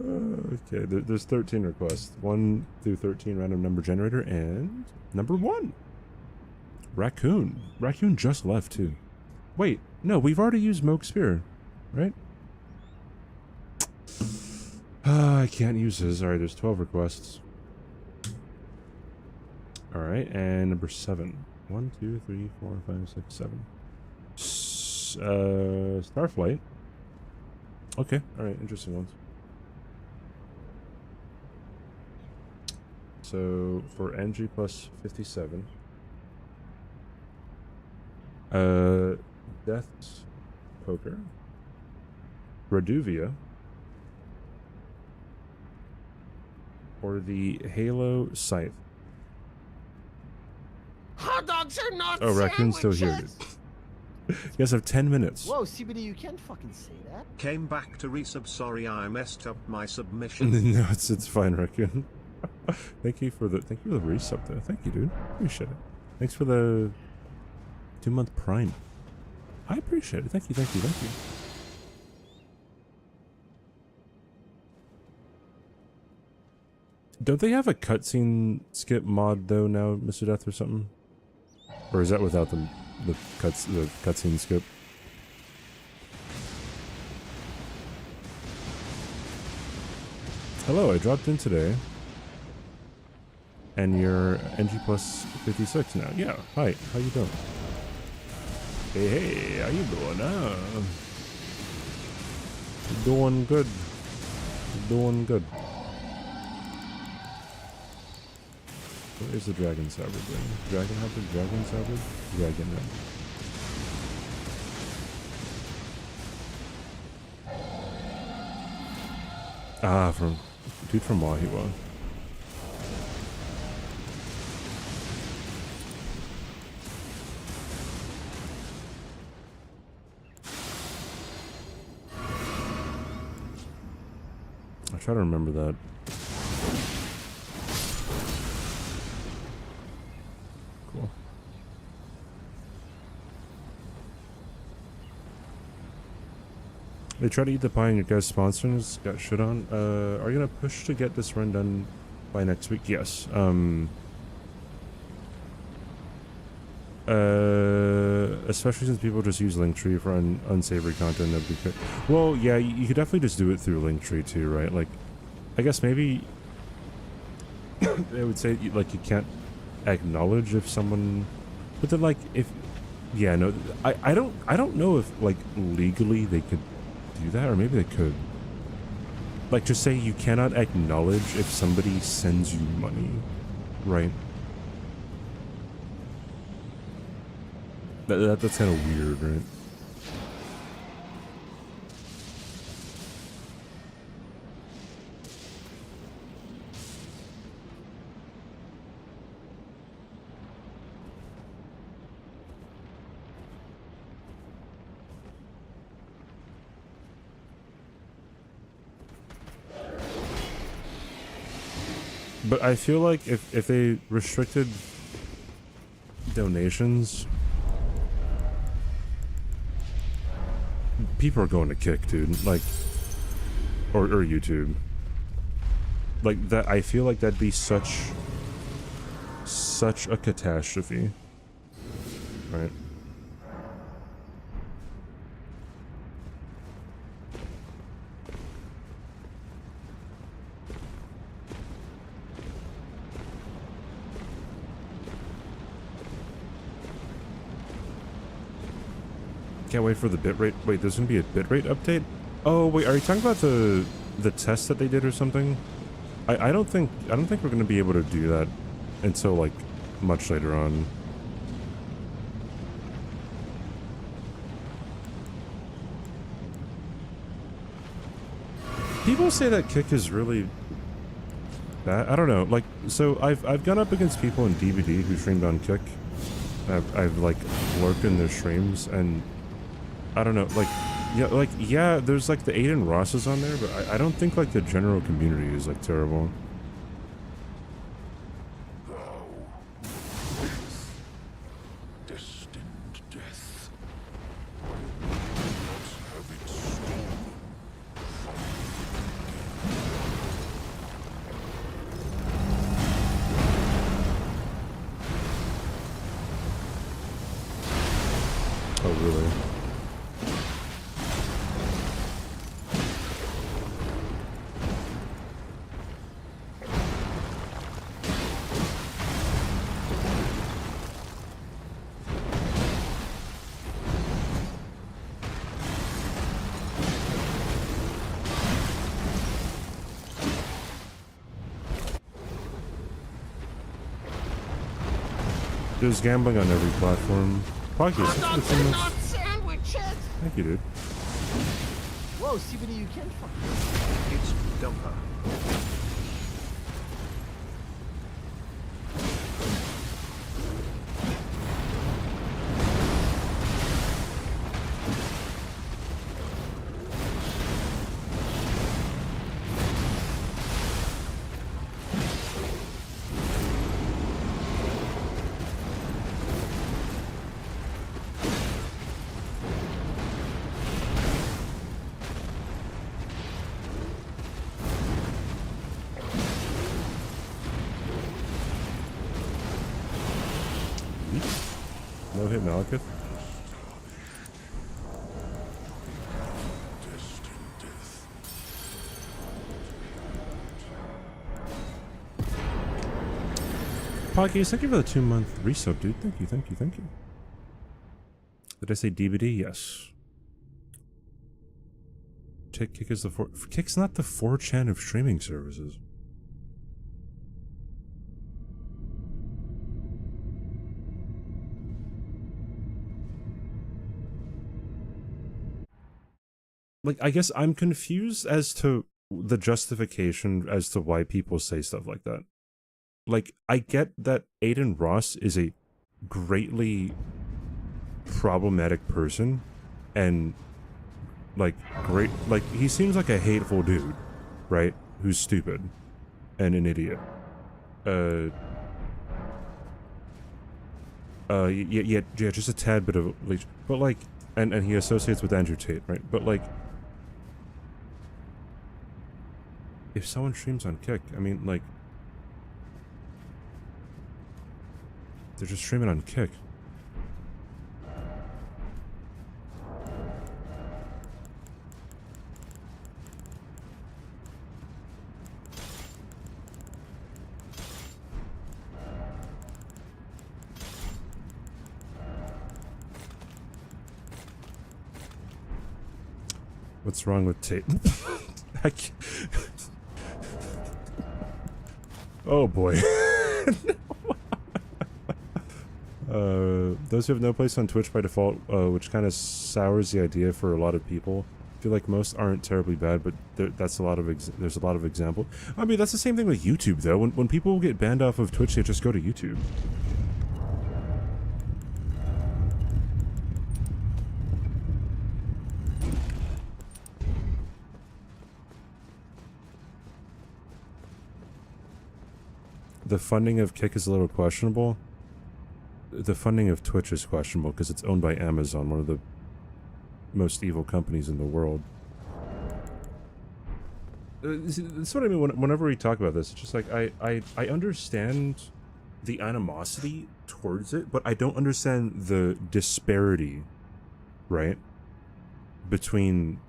Okay, there's 13 requests. 1 through 13 random number generator, and number 1. Raccoon. Raccoon just left too. Wait, no, we've already used Moke Spear, right? I can't use his. Alright, there's 12 requests. Alright, and number 7. 1, 2, 3, 4, 5, 6, 7. Starflight. Okay, alright, interesting ones. So, for NG+100, Death's Poker, Raduvia, or the Halo Scythe. Hot dogs are not Oh, Raccoon's still here, sandwiches! dude. You guys have 10 minutes. Whoa, CBD, you can't fucking say that. Came back to resub. Sorry, I messed up my submission. No, it's fine, Raccoon. Thank you for the resub though. Thank you, dude. Appreciate it. Thanks for the 2-month Prime. I appreciate it. Thank you. Don't they have a cutscene skip mod though now, Mr. Death, or something? Or is that without the cutscene skip? Hello, I dropped in today. And you're NG+56 now. Yeah, hi, how you doing? Hey, how you doing? Doing good. Doing good. What is the Dragon Saber thing? Dragon Hunter? Dragon Saber? Dragon Hunter. Ah, from dude from Wahiwa. I try to remember that. Cool. They try to eat the pie and your guys' sponsors got shit on. Are you gonna push to get this run done by next week? Yes. Especially since people just use Linktree for unsavory content. That'd be good. Well, yeah, you could definitely just do it through Linktree too, right? Like, I guess maybe they would say like you can't acknowledge if someone, but then like if, yeah, no, I don't know if like legally they could do that, or maybe they could. Like, just say you cannot acknowledge if somebody sends you money, right? That's kind of weird, right? But I feel like if they restricted donations, people are going to Kick, dude. Like, or YouTube. Like that, I feel like that'd be such a catastrophe, right? Can't wait for the bitrate. Wait, there's gonna be a bitrate update? Oh wait, are you talking about the test that they did or something? I don't think we're gonna be able to do that until like much later on. People say that Kick is really bad. I don't know. Like, so I've gone up against people in DVD who streamed on Kick. I've like lurked in their streams, and I don't know, like, yeah, there's like the Aiden Rosses on there, but I don't think like the general community is like terrible. Destined death. Not have it stolen Oh, really? There's gambling on every platform. Podcast. Hot dogs are not sandwiches! Thank you, dude. Whoa, CBD, you can't fucking... It's dumper. Podcast, thank you for the 2-month resub, dude. Thank you, thank you, thank you. Did I say DBD? Yes. Kick is the Kick's not the 4chan of streaming services. Like, I guess I'm confused as to the justification as to why people say stuff like that. Like, I get that Aiden Ross is a greatly problematic person, and like he seems like a hateful dude, right? Who's stupid and an idiot. Yeah, just a tad bit of leech, but like, and he associates with Andrew Tate, right? But like, if someone streams on Kick, I mean, like, they're just streaming on Kick. What's wrong with Tate? Oh boy. Those who have no place on Twitch by default, which kind of sours the idea for a lot of people. I feel like most aren't terribly bad, but there's a lot of examples. I mean, that's the same thing with YouTube, though. When people get banned off of Twitch, they just go to YouTube. The funding of Kick is a little questionable. The funding of Twitch is questionable because it's owned by Amazon, one of the most evil companies in the world. That's what I mean whenever we talk about this. It's just like, I understand the animosity towards it, but I don't understand the disparity, right, between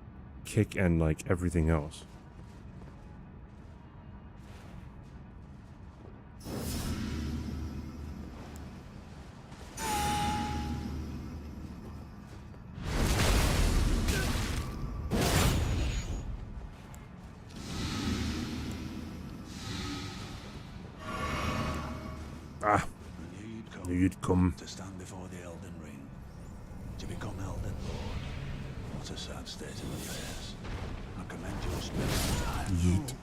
Kick and like everything else. You'd come to stand before the Elden Ring, to become Elden Lord. What a sad state of affairs. I commend your spirit.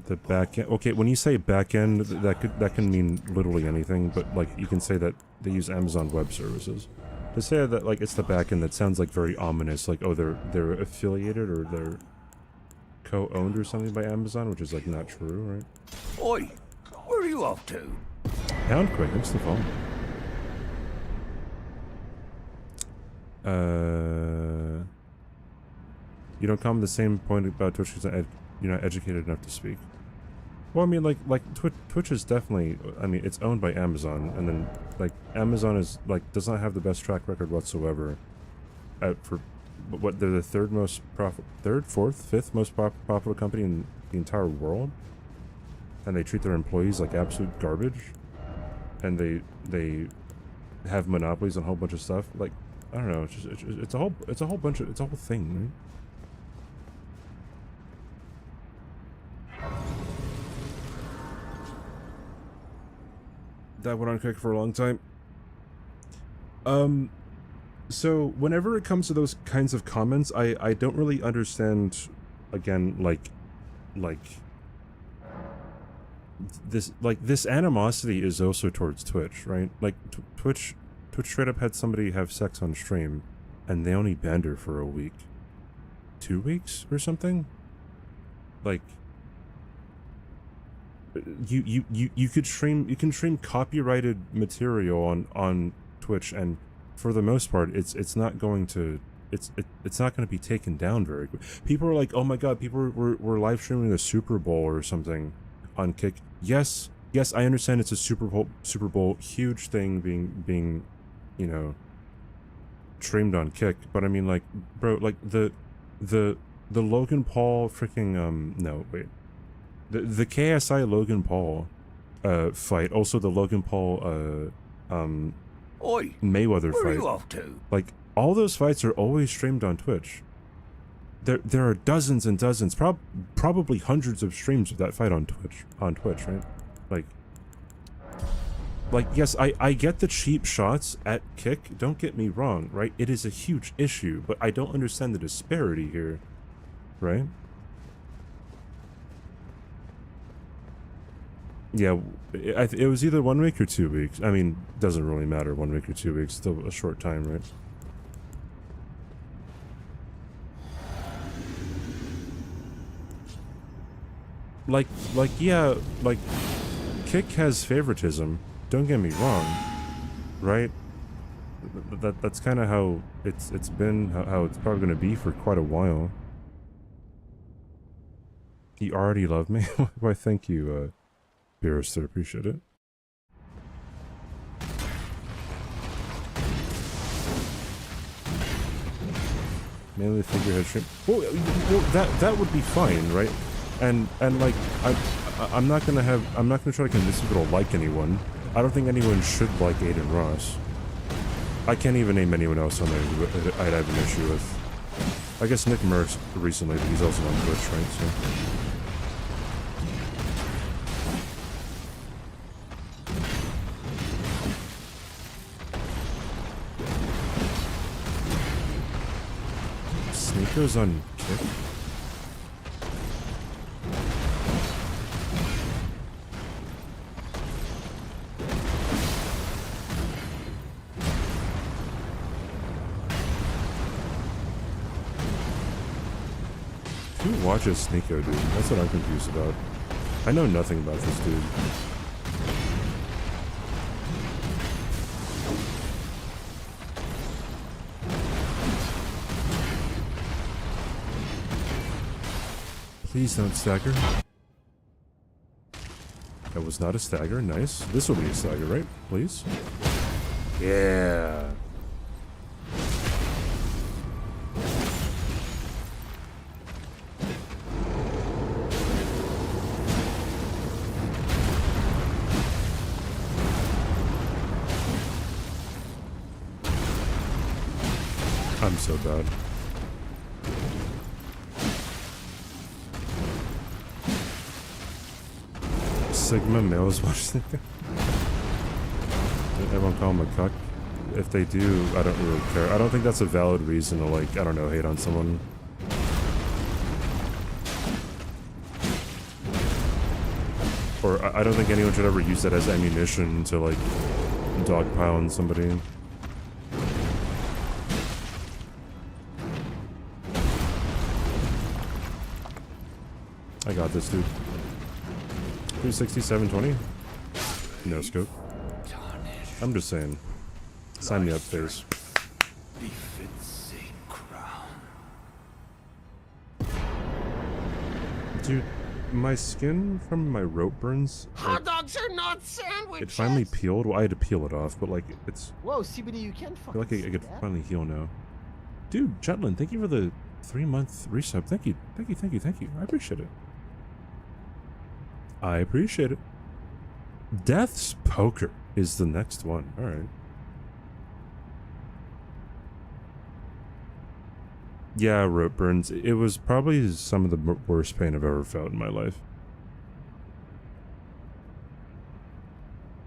The back end. Okay, when you say back end, that can mean literally anything, but like you can say that they use Amazon Web Services. To say that like it's the back end, that sounds like very ominous. Like, oh, they're affiliated or they're co-owned or something by Amazon, which is like not true, right? Oi, where are you off to? Pound quick, thanks the phone. You don't come to the same point about Twitch because you're not educated enough to speak. Well, I mean, like Twitch is definitely, I mean, it's owned by Amazon, and then like Amazon is like does not have the best track record whatsoever. For what they're the third, fourth, fifth most popular company in the entire world, and they treat their employees like absolute garbage, and they have monopolies on a whole bunch of stuff. Like, I don't know, it's a whole thing, right? That went on Kick for a long time. So whenever it comes to those kinds of comments, I don't really understand, again, like this animosity is also towards Twitch, right? Like Twitch straight up had somebody have sex on stream, and they only banned her for a week, 2 weeks or something. Like, you can stream copyrighted material on Twitch, and for the most part, it's not going to be taken down very quick. People are like, oh my god, people were live streaming the Super Bowl or something on Kick. Yes, I understand it's a Super Bowl huge thing being you know, streamed on Kick, but I mean, like, bro, like the Logan Paul freaking no wait. The KSI Logan Paul fight. Also the Logan Paul Oi, Mayweather where are fight. you off to? Like, all those fights are always streamed on Twitch. There are dozens and dozens, probably hundreds of streams of that fight on Twitch, right? Like, yes, I get the cheap shots at Kick, don't get me wrong, right? It is a huge issue, but I don't understand the disparity here, right? Yeah, it was either 1 week or 2 weeks. I mean, doesn't really matter, 1 week or 2 weeks, still a short time, right? Like, yeah, like, Kick has favoritism, don't get me wrong, right? That's kind of how it's been, how it's probably going to be for quite a while. He already loved me? Why, thank you, Beerister, appreciate it. Mainly figurehead stream. Well, that would be fine, right? And like, I'm not gonna try to convince people to like anyone. I don't think anyone should like Aiden Ross. I can't even name anyone else on there who I'd have an issue with. I guess Nick Merckx recently, but he's also on Twitch, right? So. Sneako's on Kick. Who watches Sneako, dude? That's what I'm confused about. I know nothing about this dude. Please don't stagger. That was not a stagger. Nice. This will be a stagger, right? Please. Yeah. I'm so bad. Sigma males watch the everyone call him a cuck. If they do, I don't really care. I don't think that's a valid reason to, like, I don't know, hate on someone. Or I don't think anyone should ever use that as ammunition to, like, dogpile on somebody. I got this, dude. 360, 720? No scope. I'm just saying. Sign me up, face. Befits a crown. Dude, my skin from my rope burns, Hot dogs are not sandwiches! it finally peeled. Well, I had to peel it off, but, like, it's... Whoa, CBD, you can't I fucking feel like I say could that. finally heal now. Dude, Jetland, thank you for the 3-month resub. Thank you. Thank you, thank you, thank you. I appreciate it. I appreciate it. Death's Poker is the next one. Alright. Yeah, rope burns. It was probably some of the worst pain I've ever felt in my life.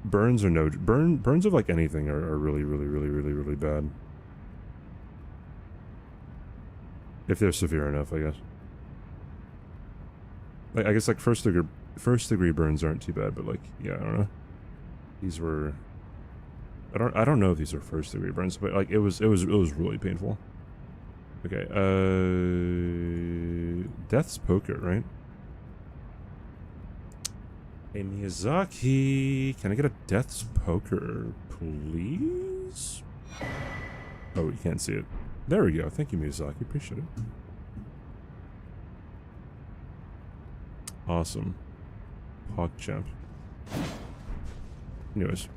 Burns are no... Burns of, like, anything are really, really, really, really, really bad. If they're severe enough, I guess. Like, I guess, like, first degree burns aren't too bad, but, like, yeah, I don't know. These were... I don't know if these are first degree burns, but, like, it was really painful. Okay, Death's Poker, right? Hey, Miyazaki, can I get a Death's Poker, please? Oh, you can't see it. There we go. Thank you, Miyazaki. Appreciate it. Awesome. PogChamp. Anyways.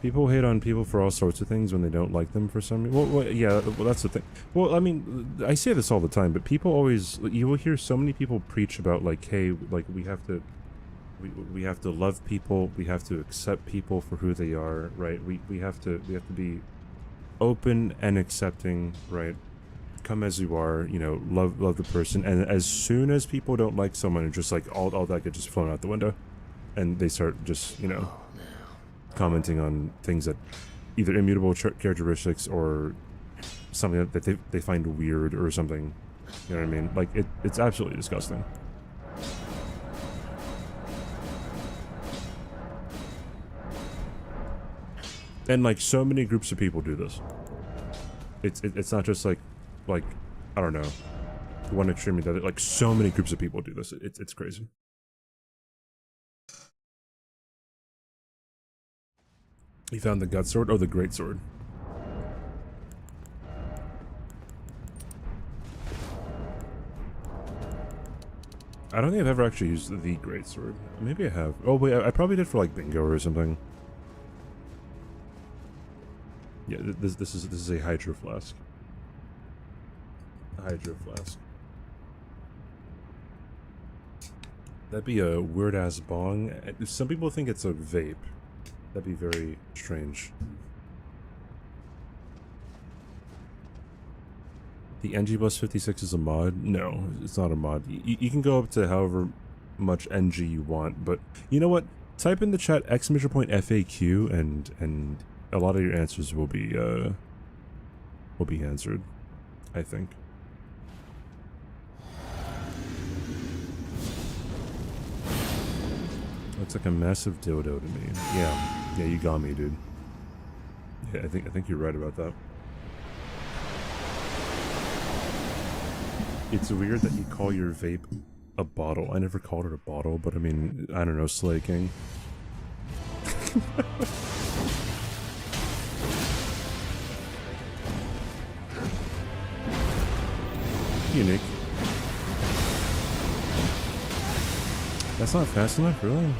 People hate on people for all sorts of things when they don't like them for some reason. Well, yeah, well, that's the thing. Well, I mean, I say this all the time, but people always, you will hear so many people preach about, like, hey, like, we have to love people, we have to accept people for who they are, right? We have to be open and accepting, right? Come as you are, you know, love the person. And as soon as people don't like someone, it's just like all that gets just flown out the window, and they start just, you know, commenting on things that either immutable characteristics or something that they find weird or something. You know what I mean? Like, it's absolutely disgusting. And like, so many groups of people do this. It's not just like I don't know, one extreme to the other. Like, so many groups of people do this. It's crazy. You found the gut sword? Oh, the great sword. I don't think I've ever actually used the great sword. Maybe I have. Oh wait, I probably did for like bingo or something. Yeah, this is a hydro flask. A hydro flask. That'd be a weird ass bong. Some people think it's a vape. That'd be very strange. The NG+56 is a mod? No, it's not a mod. You can go up to however much NG you want, but you know what? Type in the chat FAQ and a lot of your answers will be answered, I think. Looks like a massive dildo to me. Yeah, you got me, dude. Yeah, I think you're right about that. It's weird that you call your vape a bottle. I never called it a bottle, but I mean, I don't know, Slay King. Unique. That's not fast enough, really?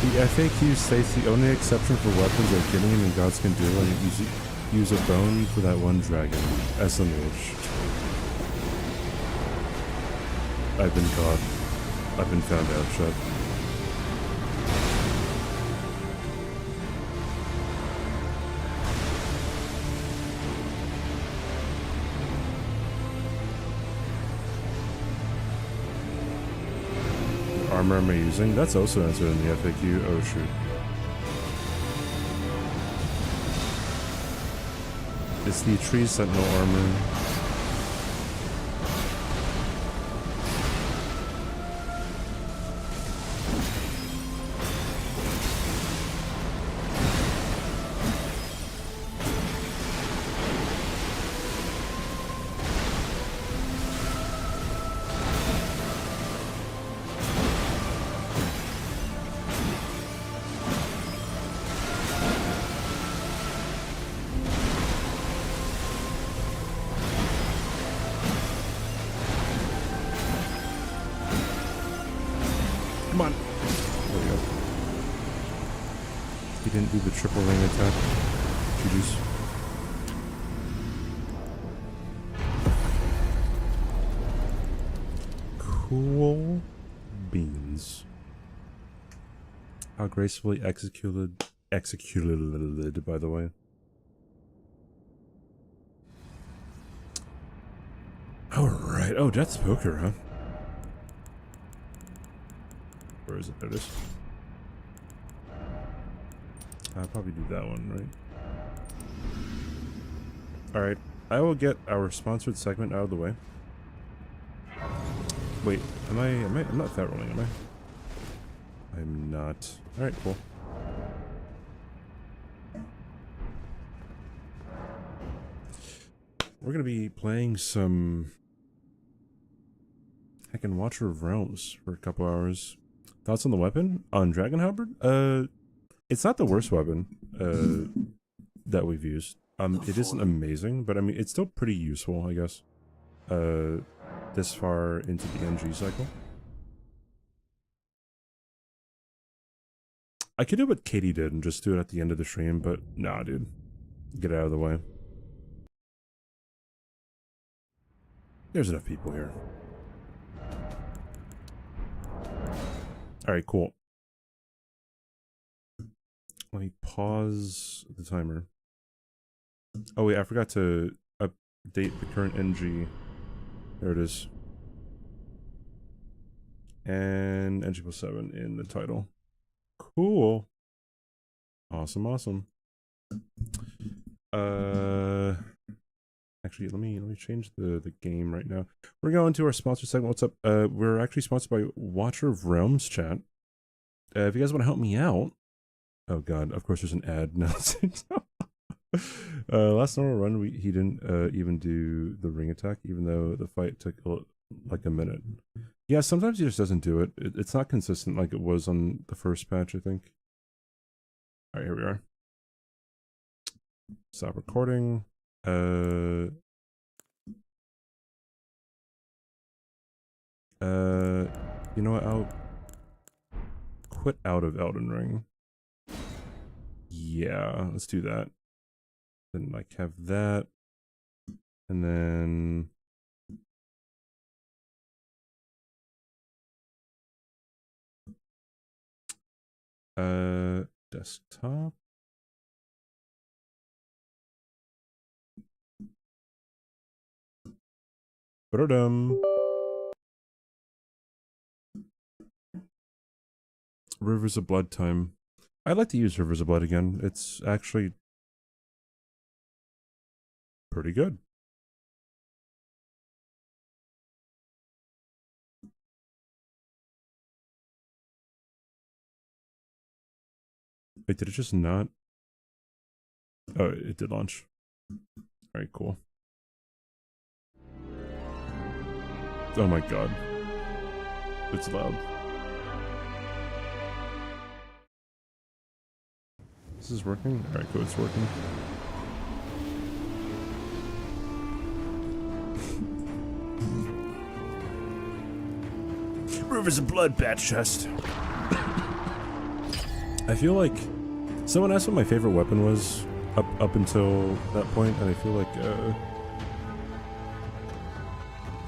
The FAQ states the only exception for weapons are killing him and gods can do it. Use a bone for that one dragon. SMH. I've been caught. I've been found out, Shut. armor am I using? That's also answered in the FAQ. Oh shoot. It's the Tree Sentinel armor. Come on. There we go. He didn't do the triple ring attack. GG's. Cool beans. How gracefully executed, by the way. Alright. Oh, Death's Poker, huh? Where is it? There it is. I'll probably do that one, right? Alright. I will get our sponsored segment out of the way. Wait, I'm not fat rolling, am I? I'm not. Alright, cool. We're gonna be playing some heckin' Watcher of Realms for a couple hours. Thoughts on the weapon? On Dragon Halberd? It's not the worst weapon that we've used. It isn't amazing, but I mean, it's still pretty useful, I guess. This far into the NG cycle. I could do what Katie did and just do it at the end of the stream, but nah, dude. Get out of the way. There's enough people here. Alright, cool. Let me pause the timer. Oh wait, I forgot to update the current NG. There it is. And NG+7 in the title. Cool. Awesome, awesome. Actually, let me change the game right now. We're going to our sponsor segment. What's up? We're actually sponsored by Watcher of Realms, chat. If you guys want to help me out. Oh god, of course there's an ad now. Last normal run, he didn't even do the ring attack, even though the fight took like a minute. Yeah, sometimes he just doesn't do it. It's not consistent like it was on the first patch, I think. Alright, here we are. Stop recording. You know what? I'll quit out of Elden Ring. Yeah, let's do that. Then like have that, and then desktop. Ba-da-dum. Rivers of Blood time. I'd like to use Rivers of Blood again. It's actually pretty good. Wait, did it just not? Oh, it did launch. Alright, cool. Oh my god. It's loud. This is working? Alright, cool, it's working. Rivers of Blood, bat chest. I feel like someone asked what my favorite weapon was up until that point, and I feel like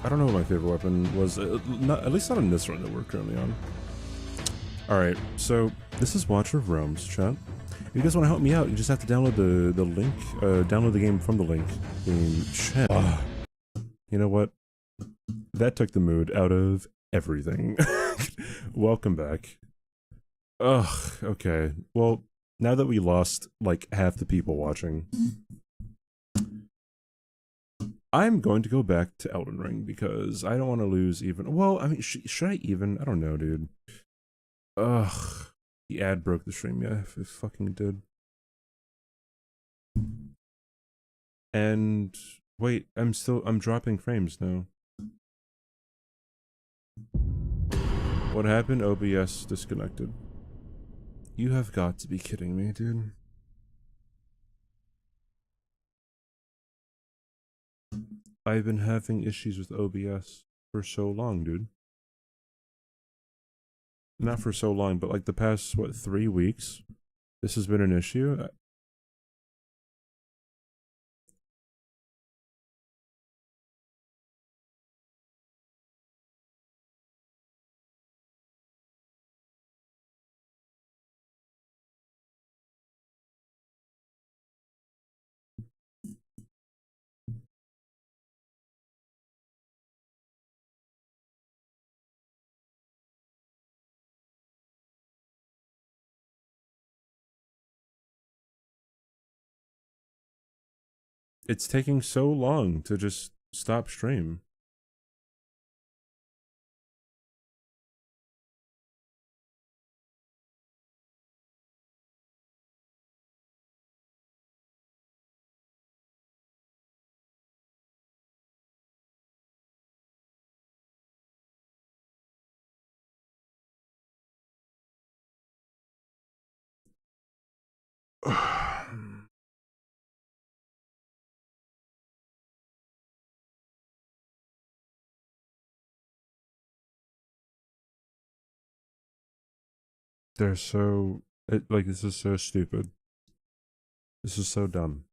I don't know what my favorite weapon was. At least not in this run that we're currently on. Alright, so this is Watcher of Realms, chat. If you guys want to help me out, you just have to download the link, download the game from the link in chat. You know what? That took the mood out of everything. Welcome back. Ugh, okay. Well, now that we lost, like, half the people watching, I'm going to go back to Elden Ring, because I don't want to lose even... Well, I mean, should I even? I don't know, dude. Ugh. The ad broke the stream, yeah, if it fucking did. And... Wait, I'm dropping frames now. What happened? OBS disconnected. You have got to be kidding me, dude. I've been having issues with OBS for so long, dude. Not for so long, but like the past, what, 3 weeks? This has been an issue? It's taking so long to just stop stream. They're so... like, this is so stupid. This is so dumb.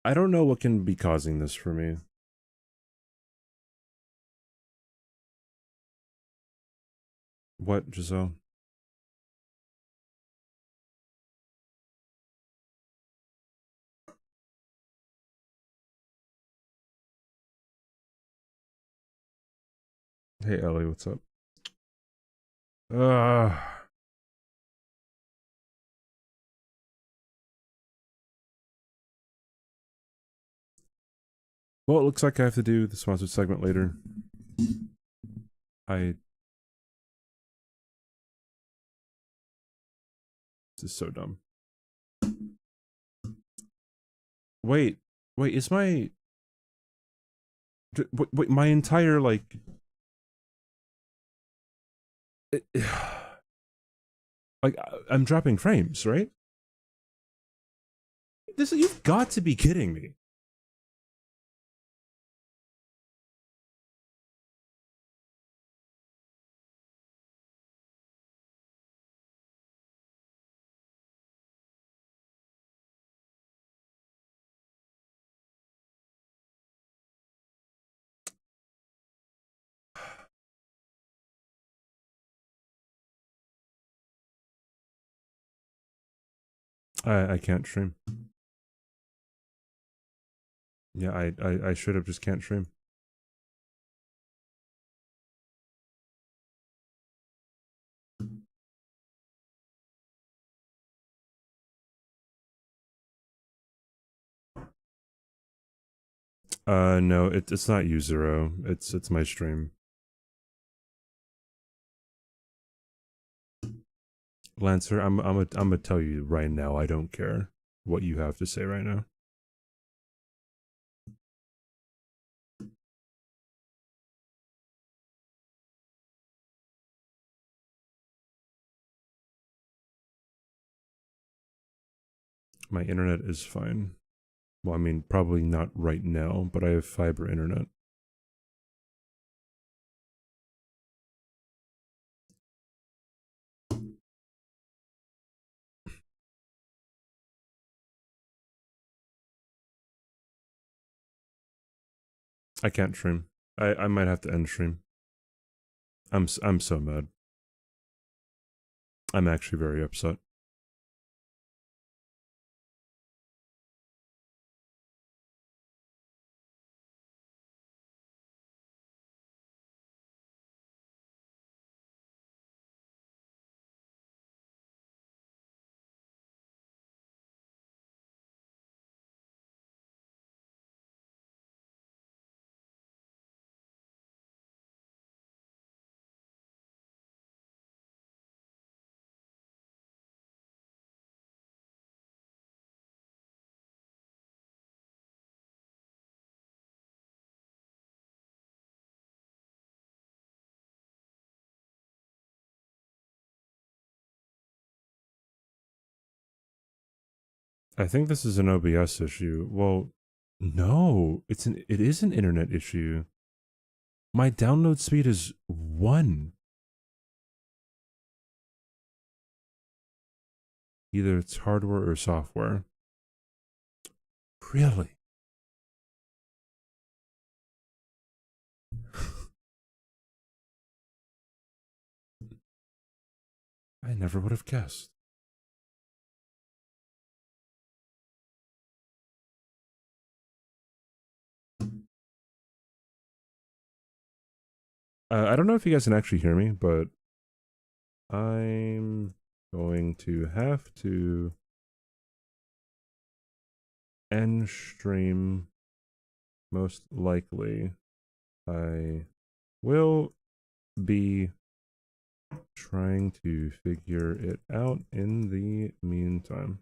I don't know what can be causing this for me. What, Giselle? Hey, Ellie, what's up? Well, it looks like I have to do the sponsored segment later. This is so dumb. Wait, is my... Wait, my entire, like... like, I'm dropping frames, right? You've got to be kidding me. I can't stream. Yeah, I should have just can't stream. No, it's not U0. It's my stream. Lancer, I'm gonna tell you right now, I don't care what you have to say right now. My internet is fine. Well, I mean, probably not right now, but I have fiber internet. I can't stream. I might have to end stream. I'm so mad. I'm actually very upset. I think this is an OBS issue. Well, no, it is an internet issue. My download speed is 1. Either it's hardware or software. Really? I never would have guessed. I don't know if you guys can actually hear me, but I'm going to have to end stream. Most likely, I will be trying to figure it out in the meantime.